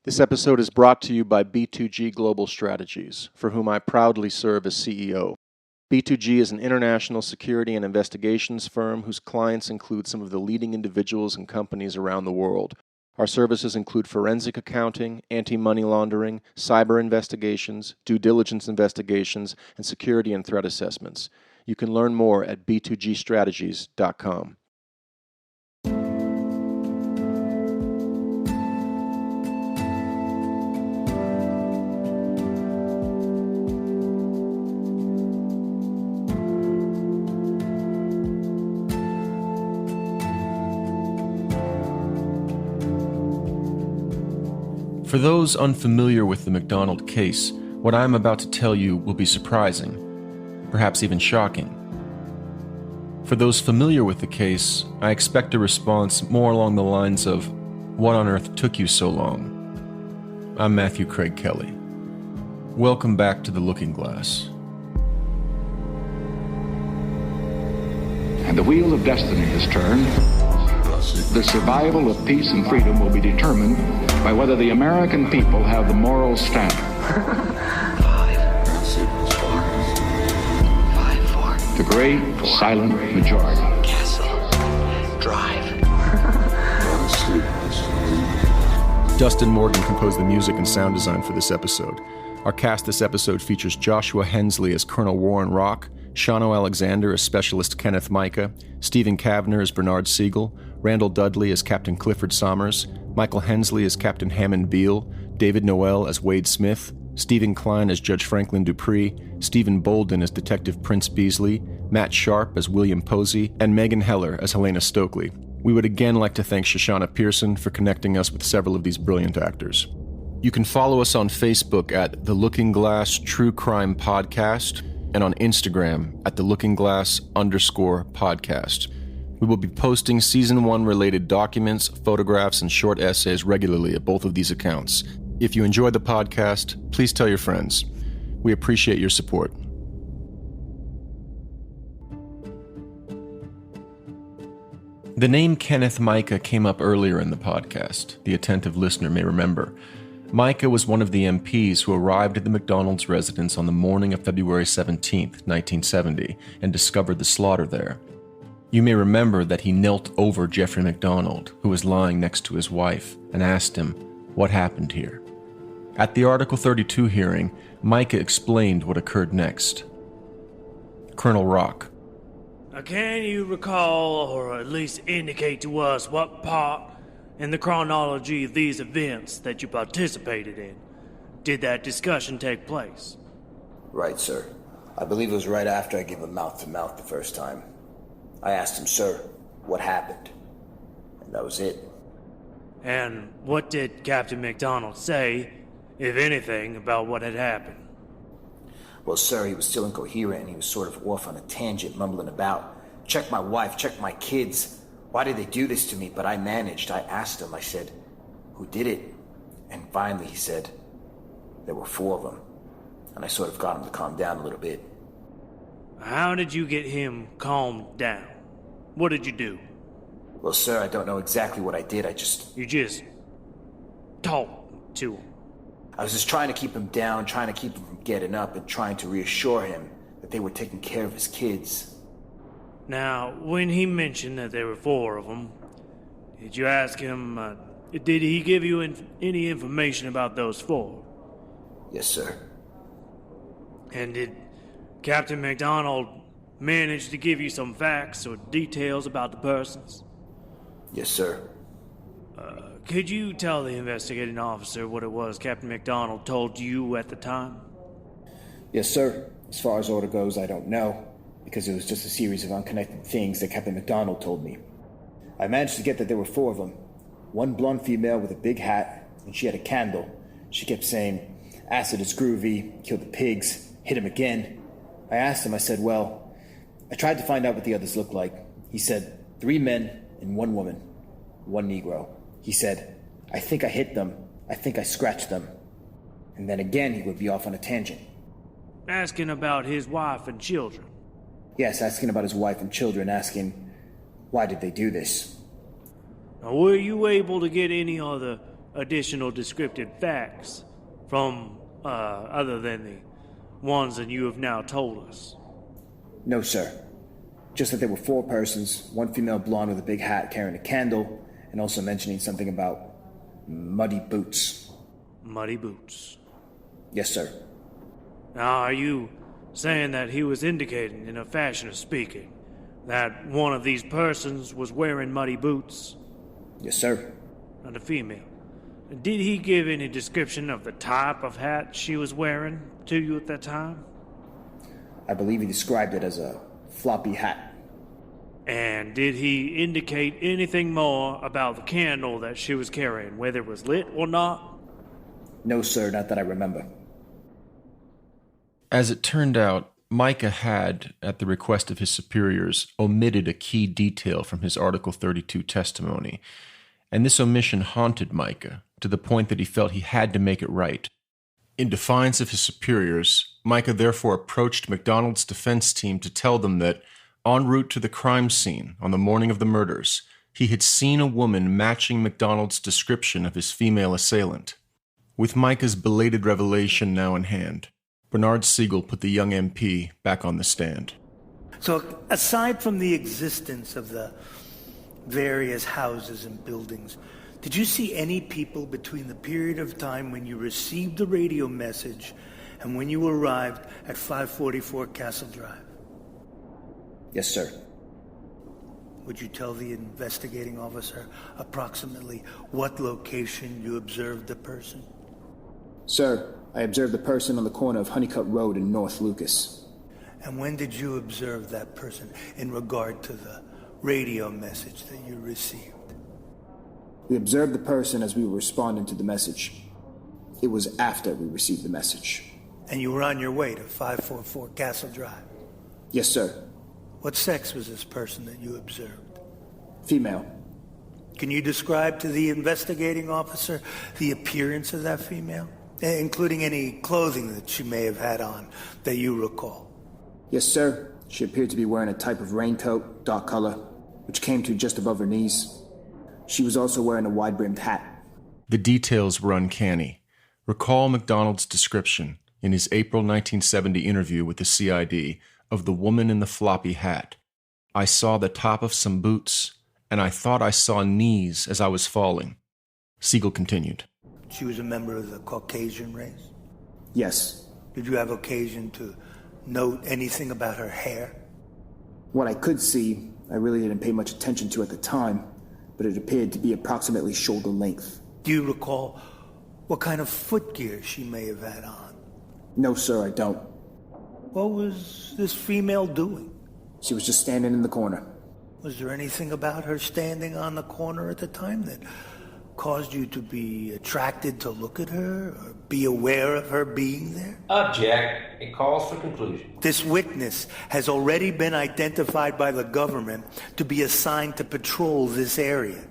This episode is brought to you by B2G Global Strategies, for whom I proudly serve as CEO. B2G is an international security and investigations firm whose clients include some of the leading individuals and companies around the world. Our services include forensic accounting, anti-money laundering, cyber investigations, due diligence investigations, and security and threat assessments. You can learn more at b2gstrategies.com. For those unfamiliar with the MacDonald case, what I am about to tell you will be surprising, perhaps even shocking. For those familiar with the case, I expect a response more along the lines of, "What on earth took you so long?" I'm Matthew Craig Kelly. Welcome back to The Looking Glass. And the wheel of destiny has turned. The survival of peace and freedom will be determined by whether the American people have the moral standard. 5-4. The great silent majority. Castle. Drive. Dustin Morgan composed the music and sound design for this episode. Our cast this episode features Joshua Hensley as Colonel Warren Rock, Shano Alexander as Specialist Kenneth Mica, Stephen Kavner as Bernard Siegel, Randall Dudley as Captain Clifford Sommers, Michael Hensley as Captain Hammond Beale, David Noel as Wade Smith, Stephen Klein as Judge Franklin Dupree, Stephen Bolden as Detective Prince Beasley, Matt Sharp as William Posey, and Megan Heller as Helena Stokely. We would again like to thank Shoshana Pearson for connecting us with several of these brilliant actors. You can follow us on Facebook at The Looking Glass True Crime Podcast and on Instagram at @TheLookingGlass_podcast. We will be posting Season 1 related documents, photographs, and short essays regularly at both of these accounts. If you enjoy the podcast, please tell your friends. We appreciate your support. The name Kenneth Mica came up earlier in the podcast, the attentive listener may remember. Mica was one of the MPs who arrived at the MacDonalds residence on the morning of February 17, 1970, and discovered the slaughter there. You may remember that he knelt over Jeffrey MacDonald, who was lying next to his wife, and asked him, "What happened here?" At the Article 32 hearing, Mica explained what occurred next. Colonel Rock. Can you recall, or at least indicate to us, what part in the chronology of these events that you participated in did that discussion take place? Right, sir. I believe it was right after I gave him mouth-to-mouth the first time. I asked him, "Sir, what happened?" And that was it. And what did Captain MacDonald say, if anything, about what had happened? Well, sir, he was still incoherent and he was sort of off on a tangent, mumbling about, "Check my wife, check my kids. Why did they do this to me?" But I managed. I asked him, I said, "Who did it?" And finally he said, "There were 4 of them." And I sort of got him to calm down a little bit. How did you get him calmed down? What did you do? Well, sir, I don't know exactly what I did. You just talked to him. I was just trying to keep him down, trying to keep him from getting up, and trying to reassure him that they were taking care of his kids. Now, when he mentioned that there were 4 of them, did you ask him, did he give you any information about those 4? Yes, sir. And did Captain MacDonald manage to give you some facts or details about the persons? Yes, sir. Could you tell the investigating officer what it was Captain MacDonald told you at the time? Yes, sir. As far as order goes, I don't know, because it was just a series of unconnected things that Captain MacDonald told me. I managed to get that there were 4 of them. One blonde female with a big hat, and she had a candle. She kept saying, "Acid is groovy, kill the pigs, hit him again." I asked him, I said, "Well," I tried to find out what the others looked like. He said, 3 men and 1 woman, 1 Negro. He said, "I think I hit them. I think I scratched them." And then again, he would be off on a tangent. Asking about his wife and children. Yes, asking about his wife and children, asking, why did they do this? Now, were you able to get any other additional descriptive facts from other than the ones that you have now told us? No, sir. Just that there were 4 persons, one female blonde with a big hat carrying a candle, and also mentioning something about muddy boots. Muddy boots. Yes, sir. Now, are you saying that he was indicating, in a fashion of speaking, that one of these persons was wearing muddy boots? Yes, sir. And a female. Did he give any description of the type of hat she was wearing to you at that time? I believe he described it as a floppy hat. And did he indicate anything more about the candle that she was carrying, whether it was lit or not? No, sir, not that I remember. As it turned out, Mica had, at the request of his superiors, omitted a key detail from his Article 32 testimony, and this omission haunted Mica to the point that he felt he had to make it right. In defiance of his superiors, Mica therefore approached MacDonald's defense team to tell them that, en route to the crime scene on the morning of the murders, he had seen a woman matching MacDonald's description of his female assailant. With Mica's belated revelation now in hand, Bernard Siegel put the young MP back on the stand. So, aside from the existence of the various houses and buildings, did you see any people between the period of time when you received the radio message and when you arrived at 544 Castle Drive? Yes, sir. Would you tell the investigating officer approximately what location you observed the person? Sir, I observed the person on the corner of Honeycutt Road in North Lucas. And when did you observe that person in regard to the radio message that you received? We observed the person as we were responding to the message. It was after we received the message. And you were on your way to 544 Castle Drive? Yes, sir. What sex was this person that you observed? Female. Can you describe to the investigating officer the appearance of that female, including any clothing that she may have had on that you recall? Yes, sir. She appeared to be wearing a type of raincoat, dark color, which came to just above her knees. She was also wearing a wide-brimmed hat. The details were uncanny. Recall MacDonald's description in his April 1970 interview with the CID of the woman in the floppy hat. I saw the top of some boots, and I thought I saw knees as I was falling. Siegel continued. She was a member of the Caucasian race? Yes. Did you have occasion to note anything about her hair? What I could see, I really didn't pay much attention to at the time, but it appeared to be approximately shoulder length. Do you recall what kind of footgear she may have had on? No, sir, I don't. What was this female doing? She was just standing in the corner. Was there anything about her standing on the corner at the time that caused you to be attracted to look at her or be aware of her being there? Object. It calls for conclusion. This witness has already been identified by the government to be assigned to patrol this area.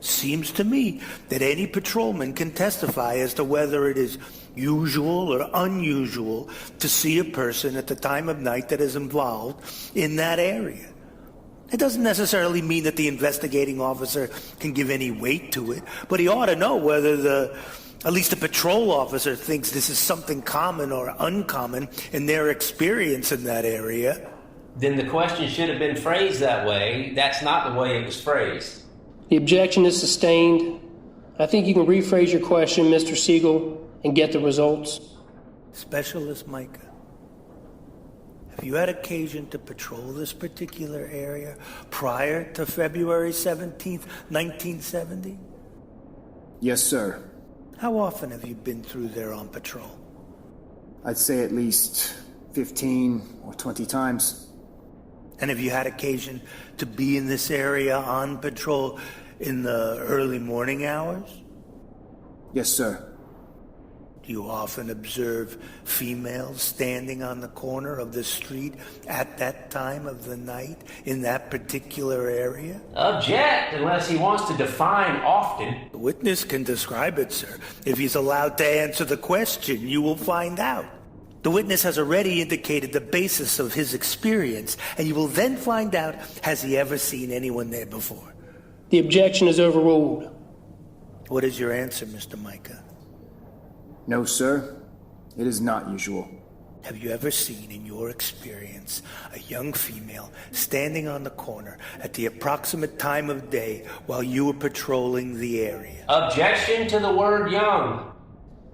Seems to me that any patrolman can testify as to whether it is usual or unusual to see a person at the time of night that is involved in that area. It doesn't necessarily mean that the investigating officer can give any weight to it, but he ought to know whether at least the patrol officer thinks this is something common or uncommon in their experience in that area. Then the question should have been phrased that way. That's not the way it was phrased. The objection is sustained. I think you can rephrase your question, Mr. Siegel, and get the results. Specialist Mica, have you had occasion to patrol this particular area prior to February 17th, 1970? Yes, sir. How often have you been through there on patrol? I'd say at least 15 or 20 times. And have you had occasion to be in this area on patrol in the early morning hours? Yes, sir. Do you often observe females standing on the corner of the street at that time of the night in that particular area? Object, unless he wants to define often. The witness can describe it, sir. If he's allowed to answer the question, you will find out. The witness has already indicated the basis of his experience, and you will then find out, has he ever seen anyone there before? The objection is overruled. What is your answer, Mr. Mica? No, sir. It is not usual. Have you ever seen, in your experience, a young female standing on the corner at the approximate time of day while you were patrolling the area? Objection to the word young.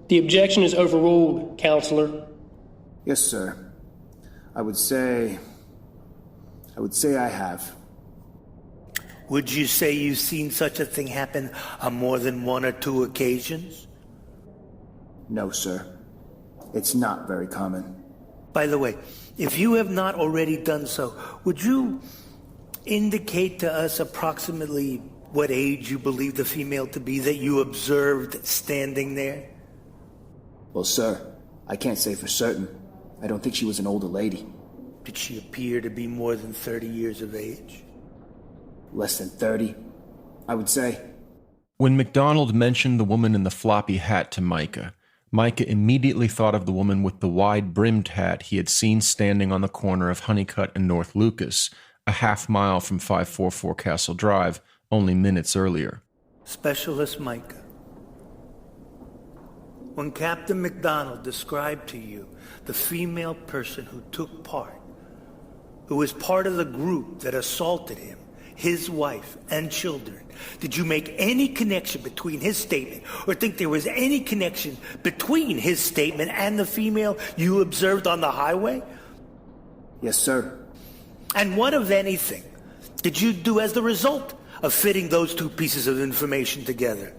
The objection is overruled, Counselor. Yes, sir. I would say I have. Would you say you've seen such a thing happen on more than one or two occasions? No, sir. It's not very common. By the way, if you have not already done so, would you indicate to us approximately what age you believe the female to be that you observed standing there? Well, sir, I can't say for certain. I don't think she was an older lady. Did she appear to be more than 30 years of age? Less than 30, I would say. When MacDonald mentioned the woman in the floppy hat to Mica, Mica immediately thought of the woman with the wide-brimmed hat he had seen standing on the corner of Honeycutt and North Lucas, a half-mile from 544 Castle Drive, only minutes earlier. Specialist Mica, when Captain MacDonald described to you the female person who took part, who was part of the group that assaulted him, his wife, and children, did you make any connection between his statement or think there was any connection between his statement and the female you observed on the highway? Yes, sir. And what, if anything, did you do as the result of fitting those two pieces of information together?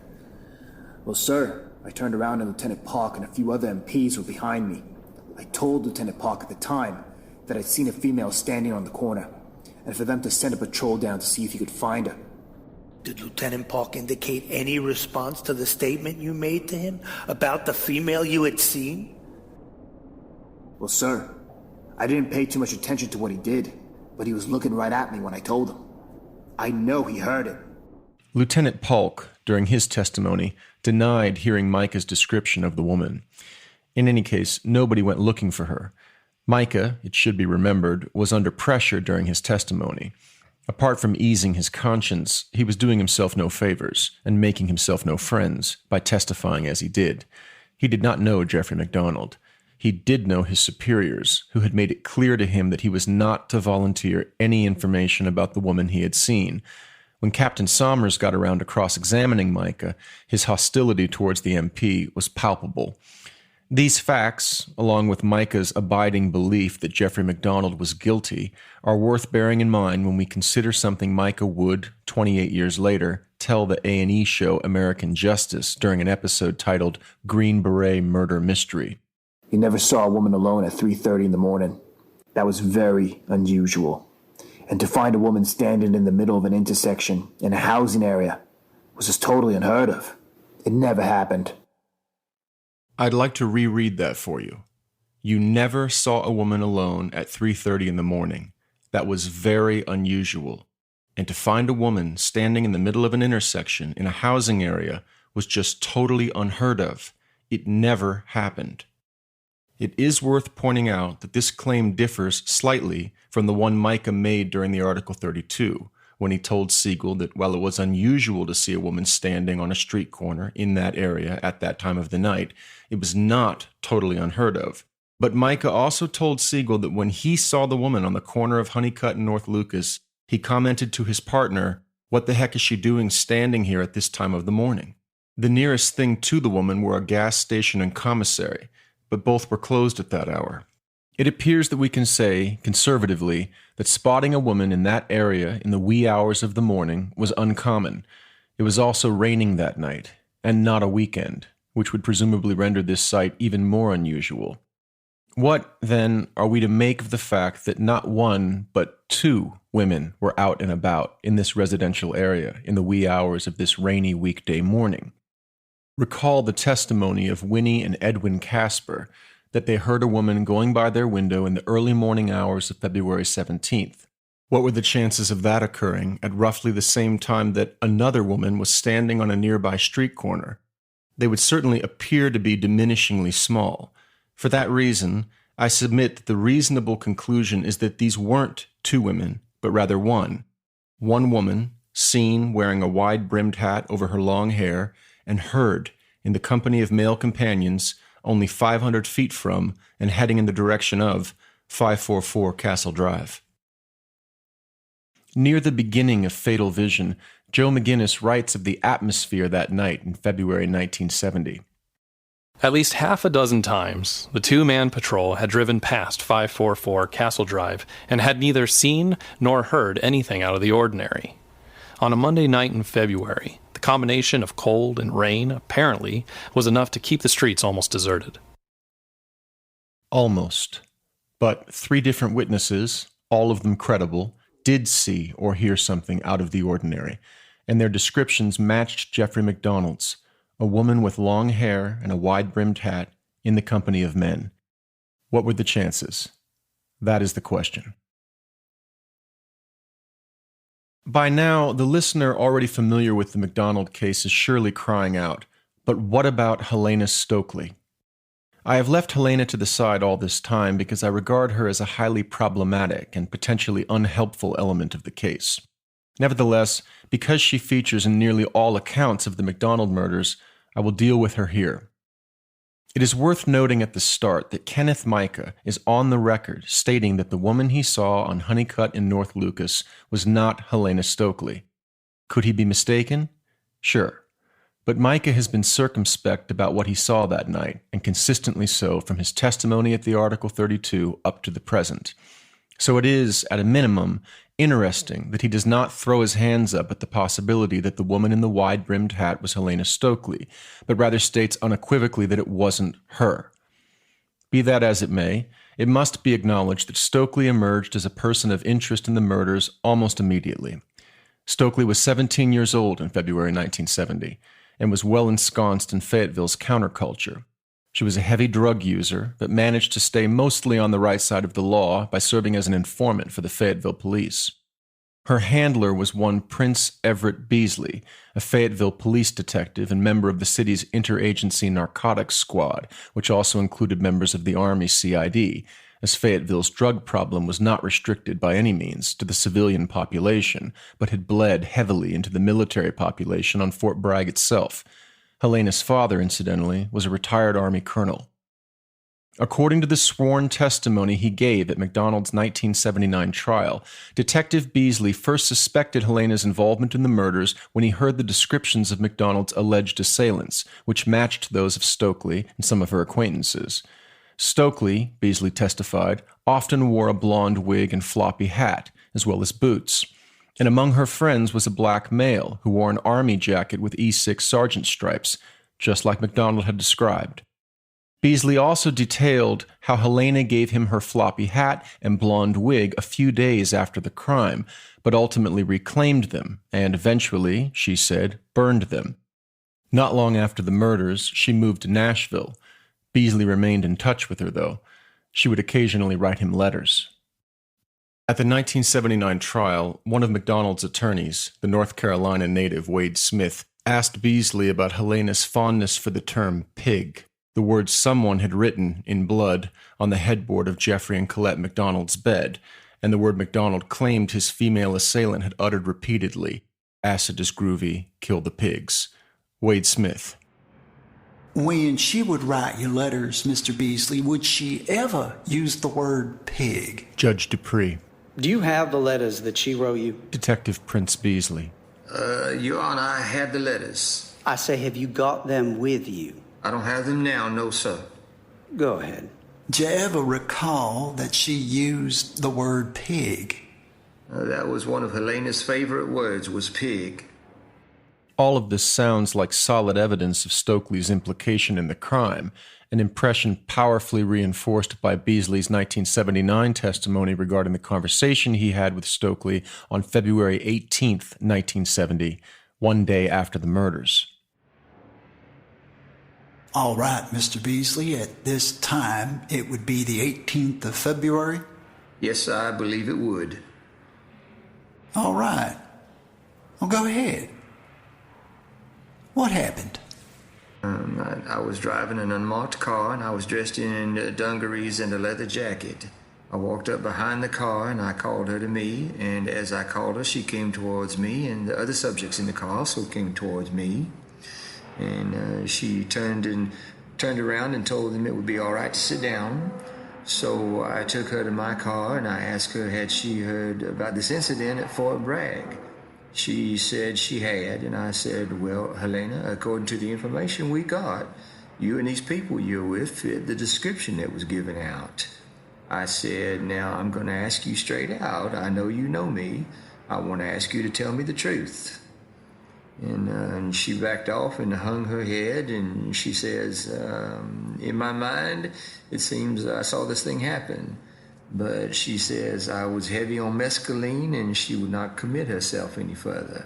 Well, sir, I turned around and Lieutenant Park and a few other MPs were behind me. I told Lieutenant Park at the time that I'd seen a female standing on the corner, and for them to send a patrol down to see if he could find her. Did Lieutenant Park indicate any response to the statement you made to him about the female you had seen? Well, sir, I didn't pay too much attention to what he did, but he was looking right at me when I told him. I know he heard it. Lieutenant Polk, during his testimony, denied hearing Mica's description of the woman. In any case, nobody went looking for her. Mica, it should be remembered, was under pressure during his testimony. Apart from easing his conscience, he was doing himself no favors and making himself no friends by testifying as he did. He did not know Jeffrey MacDonald. He did know his superiors, who had made it clear to him that he was not to volunteer any information about the woman he had seen. When Captain Somers got around to cross-examining Mica, his hostility towards the MP was palpable. These facts, along with Mica's abiding belief that Jeffrey MacDonald was guilty, are worth bearing in mind when we consider something Mica would, 28 years later, tell the A&E show American Justice during an episode titled Green Beret Murder Mystery. He never saw a woman alone at 3:30 in the morning. That was very unusual. And to find a woman standing in the middle of an intersection in a housing area was just totally unheard of. It never happened. I'd like to reread that for you. You never saw a woman alone at 3:30 in the morning. That was very unusual. And to find a woman standing in the middle of an intersection in a housing area was just totally unheard of. It never happened. It is worth pointing out that this claim differs slightly from the one Mica made during the Article 32, when he told Siegel that while it was unusual to see a woman standing on a street corner in that area at that time of the night, it was not totally unheard of. But Mica also told Siegel that when he saw the woman on the corner of Honeycutt and North Lucas, he commented to his partner, "What the heck is she doing standing here at this time of the morning?" The nearest thing to the woman were a gas station and commissary, but both were closed at that hour. It appears that we can say, conservatively, that spotting a woman in that area in the wee hours of the morning was uncommon. It was also raining that night, and not a weekend, which would presumably render this sight even more unusual. What, then, are we to make of the fact that not one, but two women were out and about in this residential area in the wee hours of this rainy weekday morning? Recall the testimony of Winnie and Edwin Casper that they heard a woman going by their window in the early morning hours of February 17th. What were the chances of that occurring at roughly the same time that another woman was standing on a nearby street corner? They would certainly appear to be diminishingly small. For that reason, I submit that the reasonable conclusion is that these weren't two women, but rather one. One woman, seen wearing a wide-brimmed hat over her long hair, and heard, in the company of male companions, only 500 feet from and heading in the direction of 544 Castle Drive. Near the beginning of Fatal Vision, Joe McGinnis writes of the atmosphere that night in February 1970. At least half a dozen times, the two-man patrol had driven past 544 Castle Drive and had neither seen nor heard anything out of the ordinary. On a Monday night in February, the combination of cold and rain apparently was enough to keep the streets almost deserted. Almost. But 3 different witnesses, all of them credible, did see or hear something out of the ordinary, and their descriptions matched Jeffrey MacDonald's, a woman with long hair and a wide-brimmed hat in the company of men. What were the chances? That is the question. By now, the listener already familiar with the MacDonald case is surely crying out, but what about Helena Stokely? I have left Helena to the side all this time because I regard her as a highly problematic and potentially unhelpful element of the case. Nevertheless, because she features in nearly all accounts of the MacDonald murders, I will deal with her here. It is worth noting at the start that Kenneth Mica is on the record stating that the woman he saw on Honeycutt and North Lucas was not Helena Stokely. Could he be mistaken? Sure. But Mica has been circumspect about what he saw that night, and consistently so from his testimony at the Article 32 up to the present. So it is, at a minimum, interesting that he does not throw his hands up at the possibility that the woman in the wide-brimmed hat was Helena Stokely, but rather states unequivocally that it wasn't her. Be that as it may, it must be acknowledged that Stokely emerged as a person of interest in the murders almost immediately. Stokely was 17 years old in February 1970, and was well ensconced in Fayetteville's counterculture. She was a heavy drug user, but managed to stay mostly on the right side of the law by serving as an informant for the Fayetteville police. Her handler was one Prince Everett Beasley, a Fayetteville police detective and member of the city's interagency narcotics squad, which also included members of the Army CID, as Fayetteville's drug problem was not restricted by any means to the civilian population, but had bled heavily into the military population on Fort Bragg itself. Helena's father, incidentally, was a retired Army colonel. According to the sworn testimony he gave at MacDonald's 1979 trial, Detective Beasley first suspected Helena's involvement in the murders when he heard the descriptions of MacDonald's alleged assailants, which matched those of Stokely and some of her acquaintances. Stokely, Beasley testified, often wore a blonde wig and floppy hat, as well as boots. And among her friends was a black male who wore an army jacket with E6 sergeant stripes, just like MacDonald had described. Beasley also detailed how Helena gave him her floppy hat and blonde wig a few days after the crime, but ultimately reclaimed them and eventually, she said, burned them. Not long after the murders, she moved to Nashville. Beasley remained in touch with her, though. She would occasionally write him letters. At the 1979 trial, one of MacDonald's attorneys, the North Carolina native Wade Smith, asked Beasley about Helena's fondness for the term pig, the word someone had written, in blood, on the headboard of Jeffrey and Colette MacDonald's bed, and the word MacDonald claimed his female assailant had uttered repeatedly, "Acid is groovy, kill the pigs." Wade Smith. When she would write you letters, Mr. Beasley, would she ever use the word pig? Judge Dupree. Do you have the letters that she wrote you? Detective Prince Beasley. Your Honor, I had the letters. I say, have you got them with you? I don't have them now, no, sir. Go ahead. Do you ever recall that she used the word pig? That was one of Helena's favorite words, was pig. All of this sounds like solid evidence of Stokely's implication in the crime, an impression powerfully reinforced by Beasley's 1979 testimony regarding the conversation he had with Stokely on February 18th, 1970, one day after the murders. All right, Mr. Beasley, at this time, it would be the 18th of February? Yes, I believe it would. All right. Well, go ahead. What happened? I was driving an unmarked car, and I was dressed in dungarees and a leather jacket. I walked up behind the car, and I called her to me, and as I called her, she came towards me, and the other subjects in the car also came towards me. And she turned around and told them it would be all right to sit down. So I took her to my car and I asked her, had she heard about this incident at Fort Bragg? She said she had, and I said, well, Helena, according to the information we got, you and these people you're with fit the description that was given out. I said, now I'm going to ask you straight out. I know you know me. I want to ask you to tell me the truth. And she backed off and hung her head, and she says, in my mind, it seems I saw this thing happen. But she says I was heavy on mescaline and she would not commit herself any further.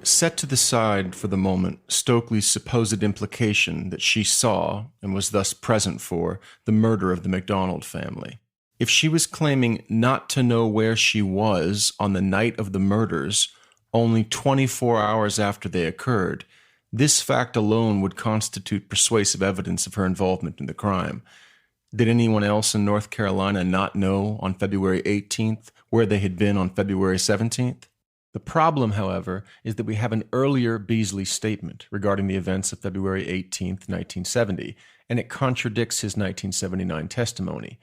Set to the side for the moment Stokely's supposed implication that she saw, and was thus present for, the murder of the MacDonald family. If she was claiming not to know where she was on the night of the murders, only 24 hours after they occurred, this fact alone would constitute persuasive evidence of her involvement in the crime. Did anyone else in North Carolina not know on February 18th where they had been on February 17th? The problem, however, is that we have an earlier Beasley statement regarding the events of February 18th, 1970, and it contradicts his 1979 testimony.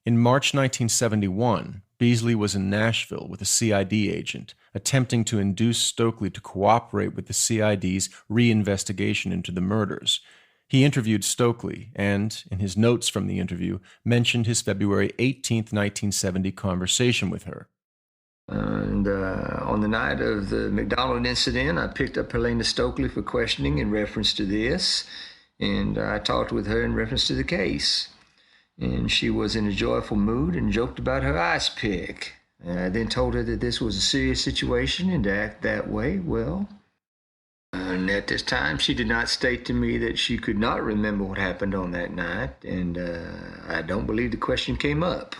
In March 1971, Beasley was in Nashville with a CID agent, attempting to induce Stokely to cooperate with the CID's reinvestigation into the murders. He interviewed Stokely and, in his notes from the interview, mentioned his February 18, 1970 conversation with her. And on the night of the MacDonald incident, I picked up Helena Stokely for questioning in reference to this, and I talked with her in reference to the case. And she was in a joyful mood and joked about her ice pick. I then told her that this was a serious situation and to act that way, well... And at this time, she did not state to me that she could not remember what happened on that night, and I don't believe the question came up.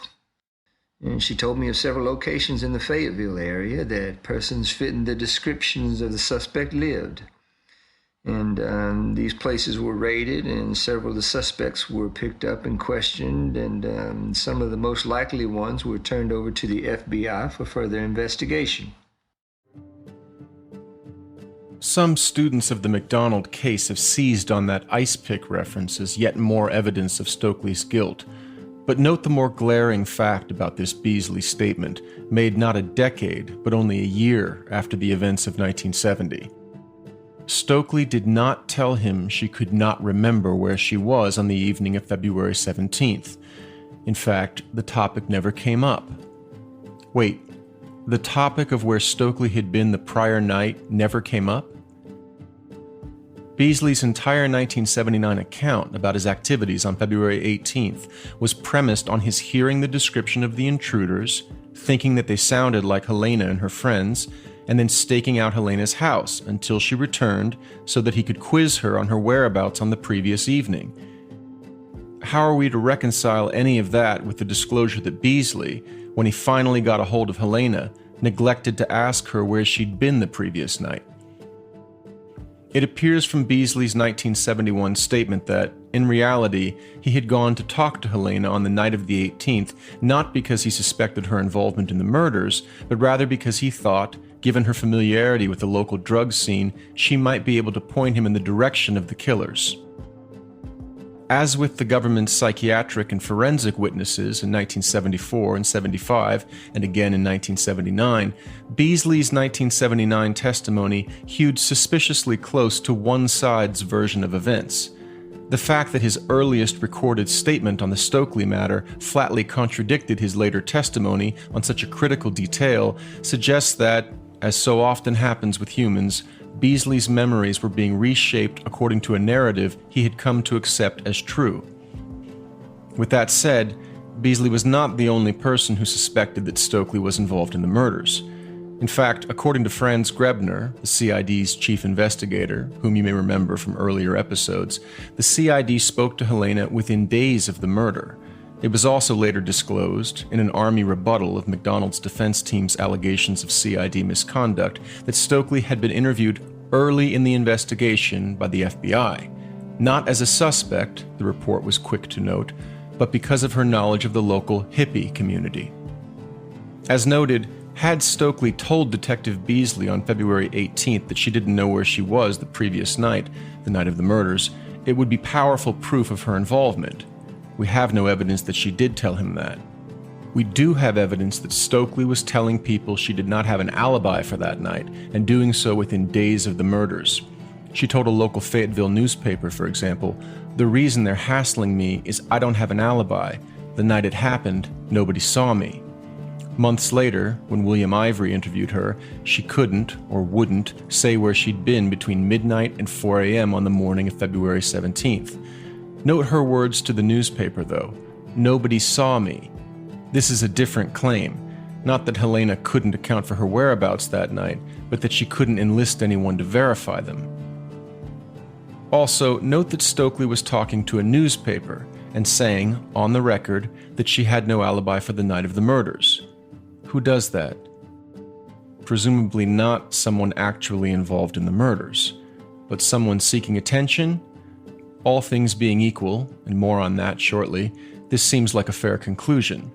And she told me of several locations in the Fayetteville area that persons fitting the descriptions of the suspect lived. And these places were raided, and several of the suspects were picked up and questioned, and some of the most likely ones were turned over to the FBI for further investigation. Some students of the MacDonald case have seized on that ice pick reference as yet more evidence of Stokely's guilt. But note the more glaring fact about this Beasley statement, made not a decade, but only a year after the events of 1970. Stokely did not tell him she could not remember where she was on the evening of February 17th. In fact, the topic never came up. Wait, the topic of where Stokely had been the prior night never came up? Beasley's entire 1979 account about his activities on February 18th was premised on his hearing the description of the intruders, thinking that they sounded like Helena and her friends, and then staking out Helena's house until she returned so that he could quiz her on her whereabouts on the previous evening. How are we to reconcile any of that with the disclosure that Beasley, when he finally got a hold of Helena, neglected to ask her where she'd been the previous night? It appears from Beasley's 1971 statement that, in reality, he had gone to talk to Helena on the night of the 18th, not because he suspected her involvement in the murders, but rather because he thought, given her familiarity with the local drug scene, she might be able to point him in the direction of the killers. As with the government's psychiatric and forensic witnesses in 1974 and 75, and again in 1979, Beasley's 1979 testimony hewed suspiciously close to one side's version of events. The fact that his earliest recorded statement on the Stokely matter flatly contradicted his later testimony on such a critical detail suggests that, as so often happens with humans, Beasley's memories were being reshaped according to a narrative he had come to accept as true. With that said, Beasley was not the only person who suspected that Stokely was involved in the murders. In fact, according to Franz Grebner, the CID's chief investigator, whom you may remember from earlier episodes, the CID spoke to Helena within days of the murder. It was also later disclosed, in an Army rebuttal of MacDonald's defense team's allegations of CID misconduct, that Stokely had been interviewed early in the investigation by the FBI. Not as a suspect, the report was quick to note, but because of her knowledge of the local hippie community. As noted, Had Stokely told Detective Beasley on February 18th that she didn't know where she was the previous night, the night of the murders, it would be powerful proof of her involvement. We have no evidence that she did tell him that. We do have evidence that Stokely was telling people she did not have an alibi for that night, and doing so within days of the murders. She told a local Fayetteville newspaper, for example, "The reason they're hassling me is I don't have an alibi. The night it happened, nobody saw me." Months later, when William Ivory interviewed her, she couldn't, or wouldn't, say where she'd been between midnight and 4 a.m. on the morning of February 17th. Note her words to the newspaper, though. "Nobody saw me." This is a different claim. Not that Helena couldn't account for her whereabouts that night, but that she couldn't enlist anyone to verify them. Also, note that Stokely was talking to a newspaper and saying, on the record, that she had no alibi for the night of the murders. Who does that? Presumably not someone actually involved in the murders, but someone seeking attention? All things being equal, and more on that shortly, this seems like a fair conclusion.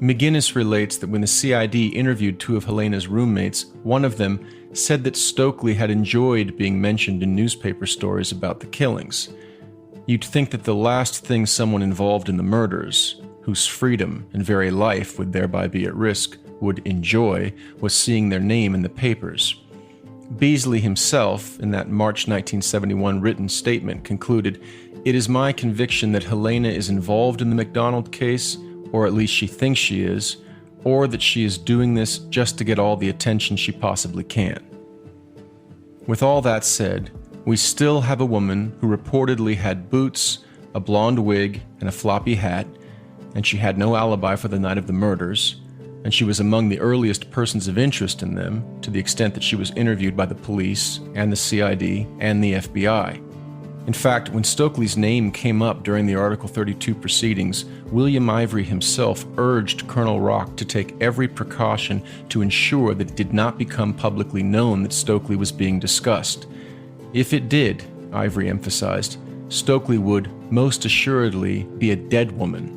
McGinnis relates that when the CID interviewed two of Helena's roommates, one of them said that Stokely had enjoyed being mentioned in newspaper stories about the killings. You'd think that the last thing someone involved in the murders, whose freedom and very life would thereby be at risk, would enjoy, was seeing their name in the papers. Beasley himself, in that March 1971 written statement, concluded, "It is my conviction that Helena is involved in the MacDonald case, or at least she thinks she is, or that she is doing this just to get all the attention she possibly can." With all that said, we still have a woman who reportedly had boots, a blonde wig, and a floppy hat, and she had no alibi for the night of the murders, and she was among the earliest persons of interest in them, to the extent that she was interviewed by the police, and the CID, and the FBI. In fact, when Stokely's name came up during the Article 32 proceedings, William Ivory himself urged Colonel Rock to take every precaution to ensure that it did not become publicly known that Stokely was being discussed. If it did, Ivory emphasized, Stokely would, most assuredly, be a dead woman.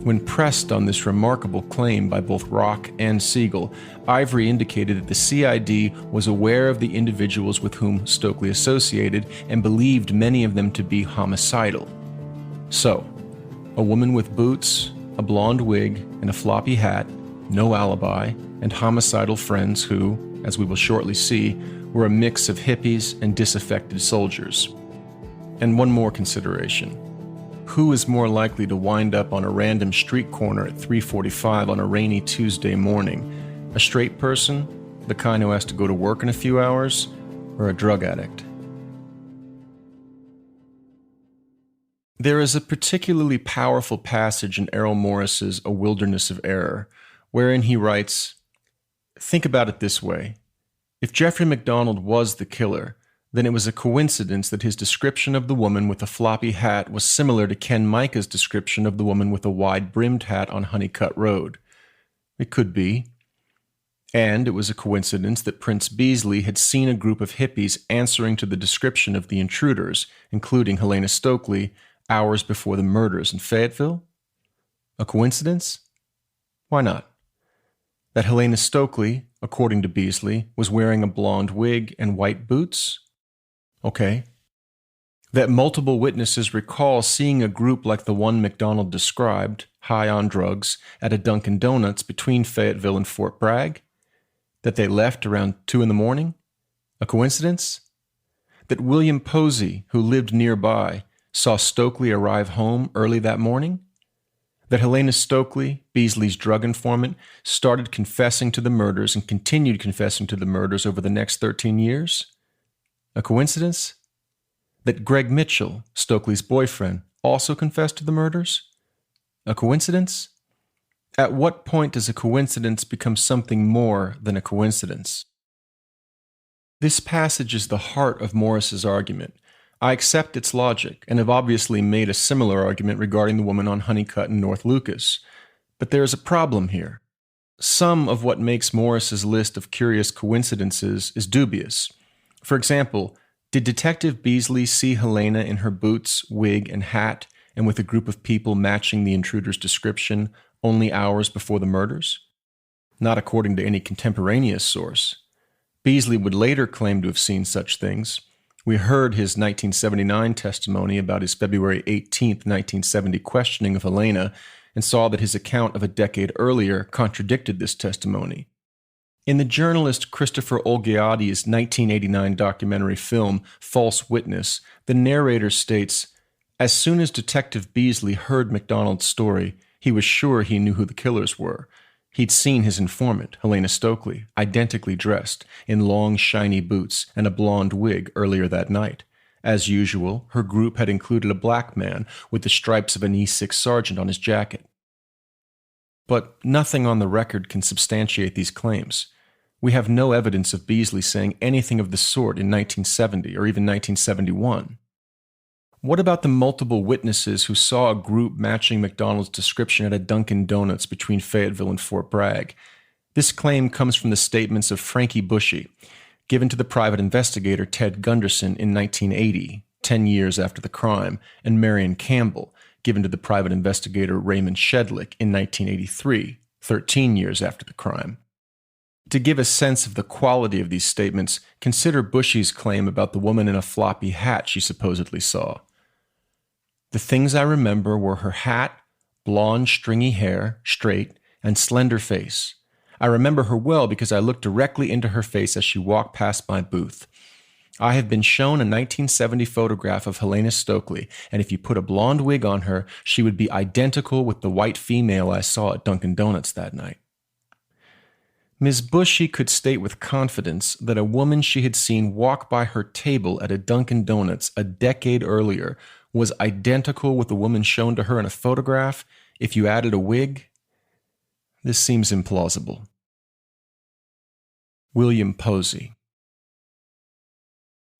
When pressed on this remarkable claim by both Rock and Siegel, Ivory indicated that the CID was aware of the individuals with whom Stokely associated and believed many of them to be homicidal. So, a woman with boots, a blonde wig, and a floppy hat, no alibi, and homicidal friends who, as we will shortly see, were a mix of hippies and disaffected soldiers. And one more consideration. Who is more likely to wind up on a random street corner at 3:45 on a rainy Tuesday morning? A straight person, the kind who has to go to work in a few hours, or a drug addict? There is a particularly powerful passage in Errol Morris's A Wilderness of Error, wherein he writes, "Think about it this way. If Jeffrey MacDonald was the killer, then it was a coincidence that his description of the woman with the floppy hat was similar to Ken Mica's description of the woman with the wide-brimmed hat on Honeycutt Road. It could be. And it was a coincidence that Prince Beasley had seen a group of hippies answering to the description of the intruders, including Helena Stokely, hours before the murders in Fayetteville? A coincidence? Why not? That Helena Stokely, according to Beasley, was wearing a blonde wig and white boots? Okay. That multiple witnesses recall seeing a group like the one MacDonald described, high on drugs, at a Dunkin' Donuts between Fayetteville and Fort Bragg? That they left around 2 a.m? A coincidence? That William Posey, who lived nearby, saw Stokely arrive home early that morning? That Helena Stokely, Beasley's drug informant, started confessing to the murders and continued confessing to the murders over the next 13 years? A coincidence? That Greg Mitchell, Stokely's boyfriend, also confessed to the murders? A coincidence? At what point does a coincidence become something more than a coincidence? This passage is the heart of Morris's argument. I accept its logic, and have obviously made a similar argument regarding the woman on Honeycutt and North Lucas. But there is a problem here. Some of what makes Morris's list of curious coincidences is dubious. For example, did Detective Beasley see Helena in her boots, wig, and hat, and with a group of people matching the intruder's description only hours before the murders? not according to any contemporaneous source. Beasley would later claim to have seen such things. We heard his 1979 testimony about his February 18, 1970 questioning of Helena and saw that his account of a decade earlier contradicted this testimony. In the journalist Christopher Olgiati's 1989 documentary film, False Witness, the narrator states, "As soon as Detective Beasley heard MacDonald's story, he was sure he knew who the killers were. He'd seen his informant, Helena Stokely, identically dressed, in long, shiny boots and a blonde wig earlier that night. As usual, her group had included a black man with the stripes of an E6 sergeant on his jacket." But nothing on the record can substantiate these claims. We have no evidence of Beasley saying anything of the sort in 1970 or even 1971. What about the multiple witnesses who saw a group matching MacDonald's description at a Dunkin' Donuts between Fayetteville and Fort Bragg? This claim comes from the statements of Frankie Bushy, given to the private investigator Ted Gunderson in 1980, 10 years after the crime, and Marion Campbell, given to the private investigator Raymond Shedlick in 1983, 13 years after the crime. To give a sense of the quality of these statements, consider Bushy's claim about the woman in a floppy hat she supposedly saw. "The things I remember were her hat, blonde, stringy hair, straight, and slender face. I remember her well because I looked directly into her face as she walked past my booth. I have been shown a 1970 photograph of Helena Stokely, and if you put a blonde wig on her, she would be identical with the white female I saw at Dunkin' Donuts that night." Ms. Bushy could state with confidence that a woman she had seen walk by her table at a Dunkin' Donuts a decade earlier was identical with the woman shown to her in a photograph if you added a wig? This seems implausible. William Posey.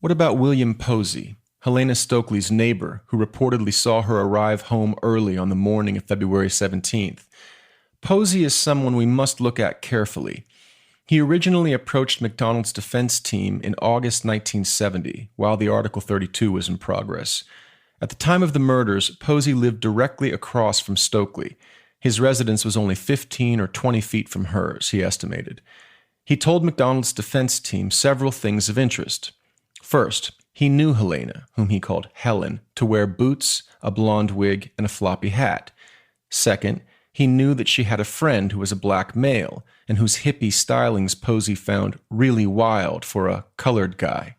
What about William Posey, Helena Stokely's neighbor, who reportedly saw her arrive home early on the morning of February 17th? Posey is someone we must look at carefully. He originally approached MacDonald's defense team in August 1970, while the Article 32 was in progress. At the time of the murders, Posey lived directly across from Stokely. His residence was only 15 or 20 feet from hers, he estimated. He told MacDonald's defense team several things of interest. First, he knew Helena, whom he called Helen, to wear boots, a blonde wig, and a floppy hat. Second, he knew that she had a friend who was a black male, and whose hippie stylings Posey found really wild for a colored guy.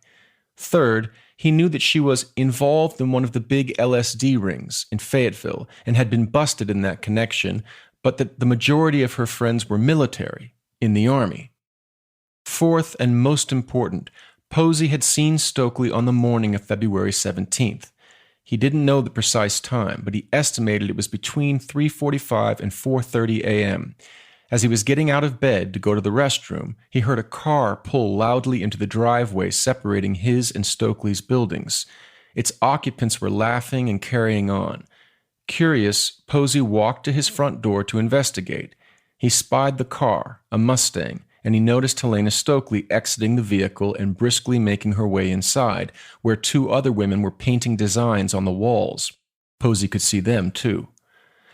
Third, he knew that she was involved in one of the big LSD rings in Fayetteville and had been busted in that connection, but that the majority of her friends were military, in the Army. Fourth, and most important, Posey had seen Stokely on the morning of February 17th. He didn't know the precise time, but he estimated it was between 3:45 and 4:30 a.m. As he was getting out of bed to go to the restroom, he heard a car pull loudly into the driveway separating his and Stokely's buildings. Its occupants were laughing and carrying on. Curious, Posey walked to his front door to investigate. He spied the car, a Mustang, and he noticed Helena Stokely exiting the vehicle and briskly making her way inside, where two other women were painting designs on the walls. Posey could see them, too.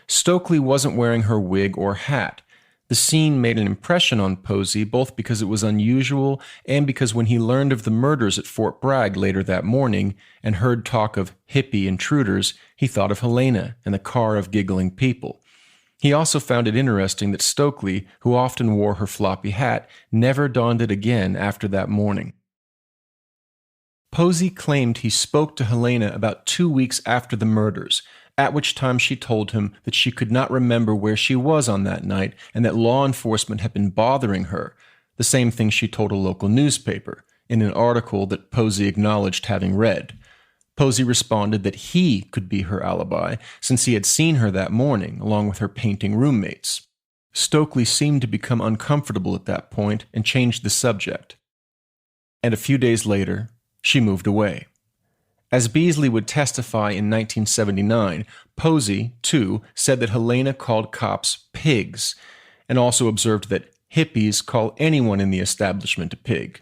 Stokely wasn't wearing her wig or hat. The scene made an impression on Posey both because it was unusual and because when he learned of the murders at Fort Bragg later that morning and heard talk of hippie intruders, he thought of Helena and the car of giggling people. He also found it interesting that Stokely, who often wore her floppy hat, never donned it again after that morning. Posey claimed he spoke to Helena about 2 weeks after the murders, at which time she told him that she could not remember where she was on that night and that law enforcement had been bothering her, the same thing she told a local newspaper, in an article that Posey acknowledged having read. Posey responded that he could be her alibi, since he had seen her that morning, along with her painting roommates. Stokely seemed to become uncomfortable at that point and changed the subject. And a few days later, she moved away. As Beasley would testify in 1979, Posey, too, said that Helena called cops pigs, and also observed that hippies call anyone in the establishment a pig.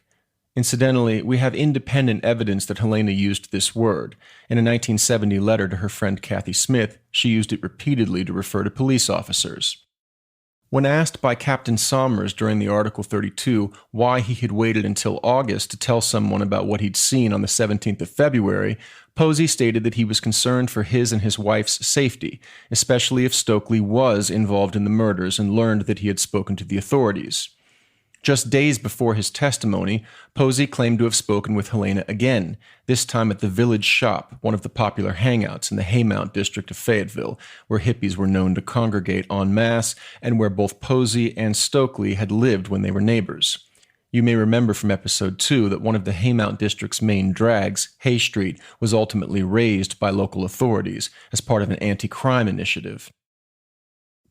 Incidentally, we have independent evidence that Helena used this word. In a 1970 letter to her friend Kathy Smith, she used it repeatedly to refer to police officers. When asked by Captain Somers during the Article 32 why he had waited until August to tell someone about what he'd seen on the 17th of February, Posey stated that he was concerned for his and his wife's safety, especially if Stokely was involved in the murders and learned that he had spoken to the authorities. Just days before his testimony, Posey claimed to have spoken with Helena again, this time at the Village Shop, one of the popular hangouts in the Haymount district of Fayetteville, where hippies were known to congregate en masse and where both Posey and Stokely had lived when they were neighbors. You may remember from episode 2 that one of the Haymount district's main drags, Hay Street, was ultimately razed by local authorities as part of an anti-crime initiative.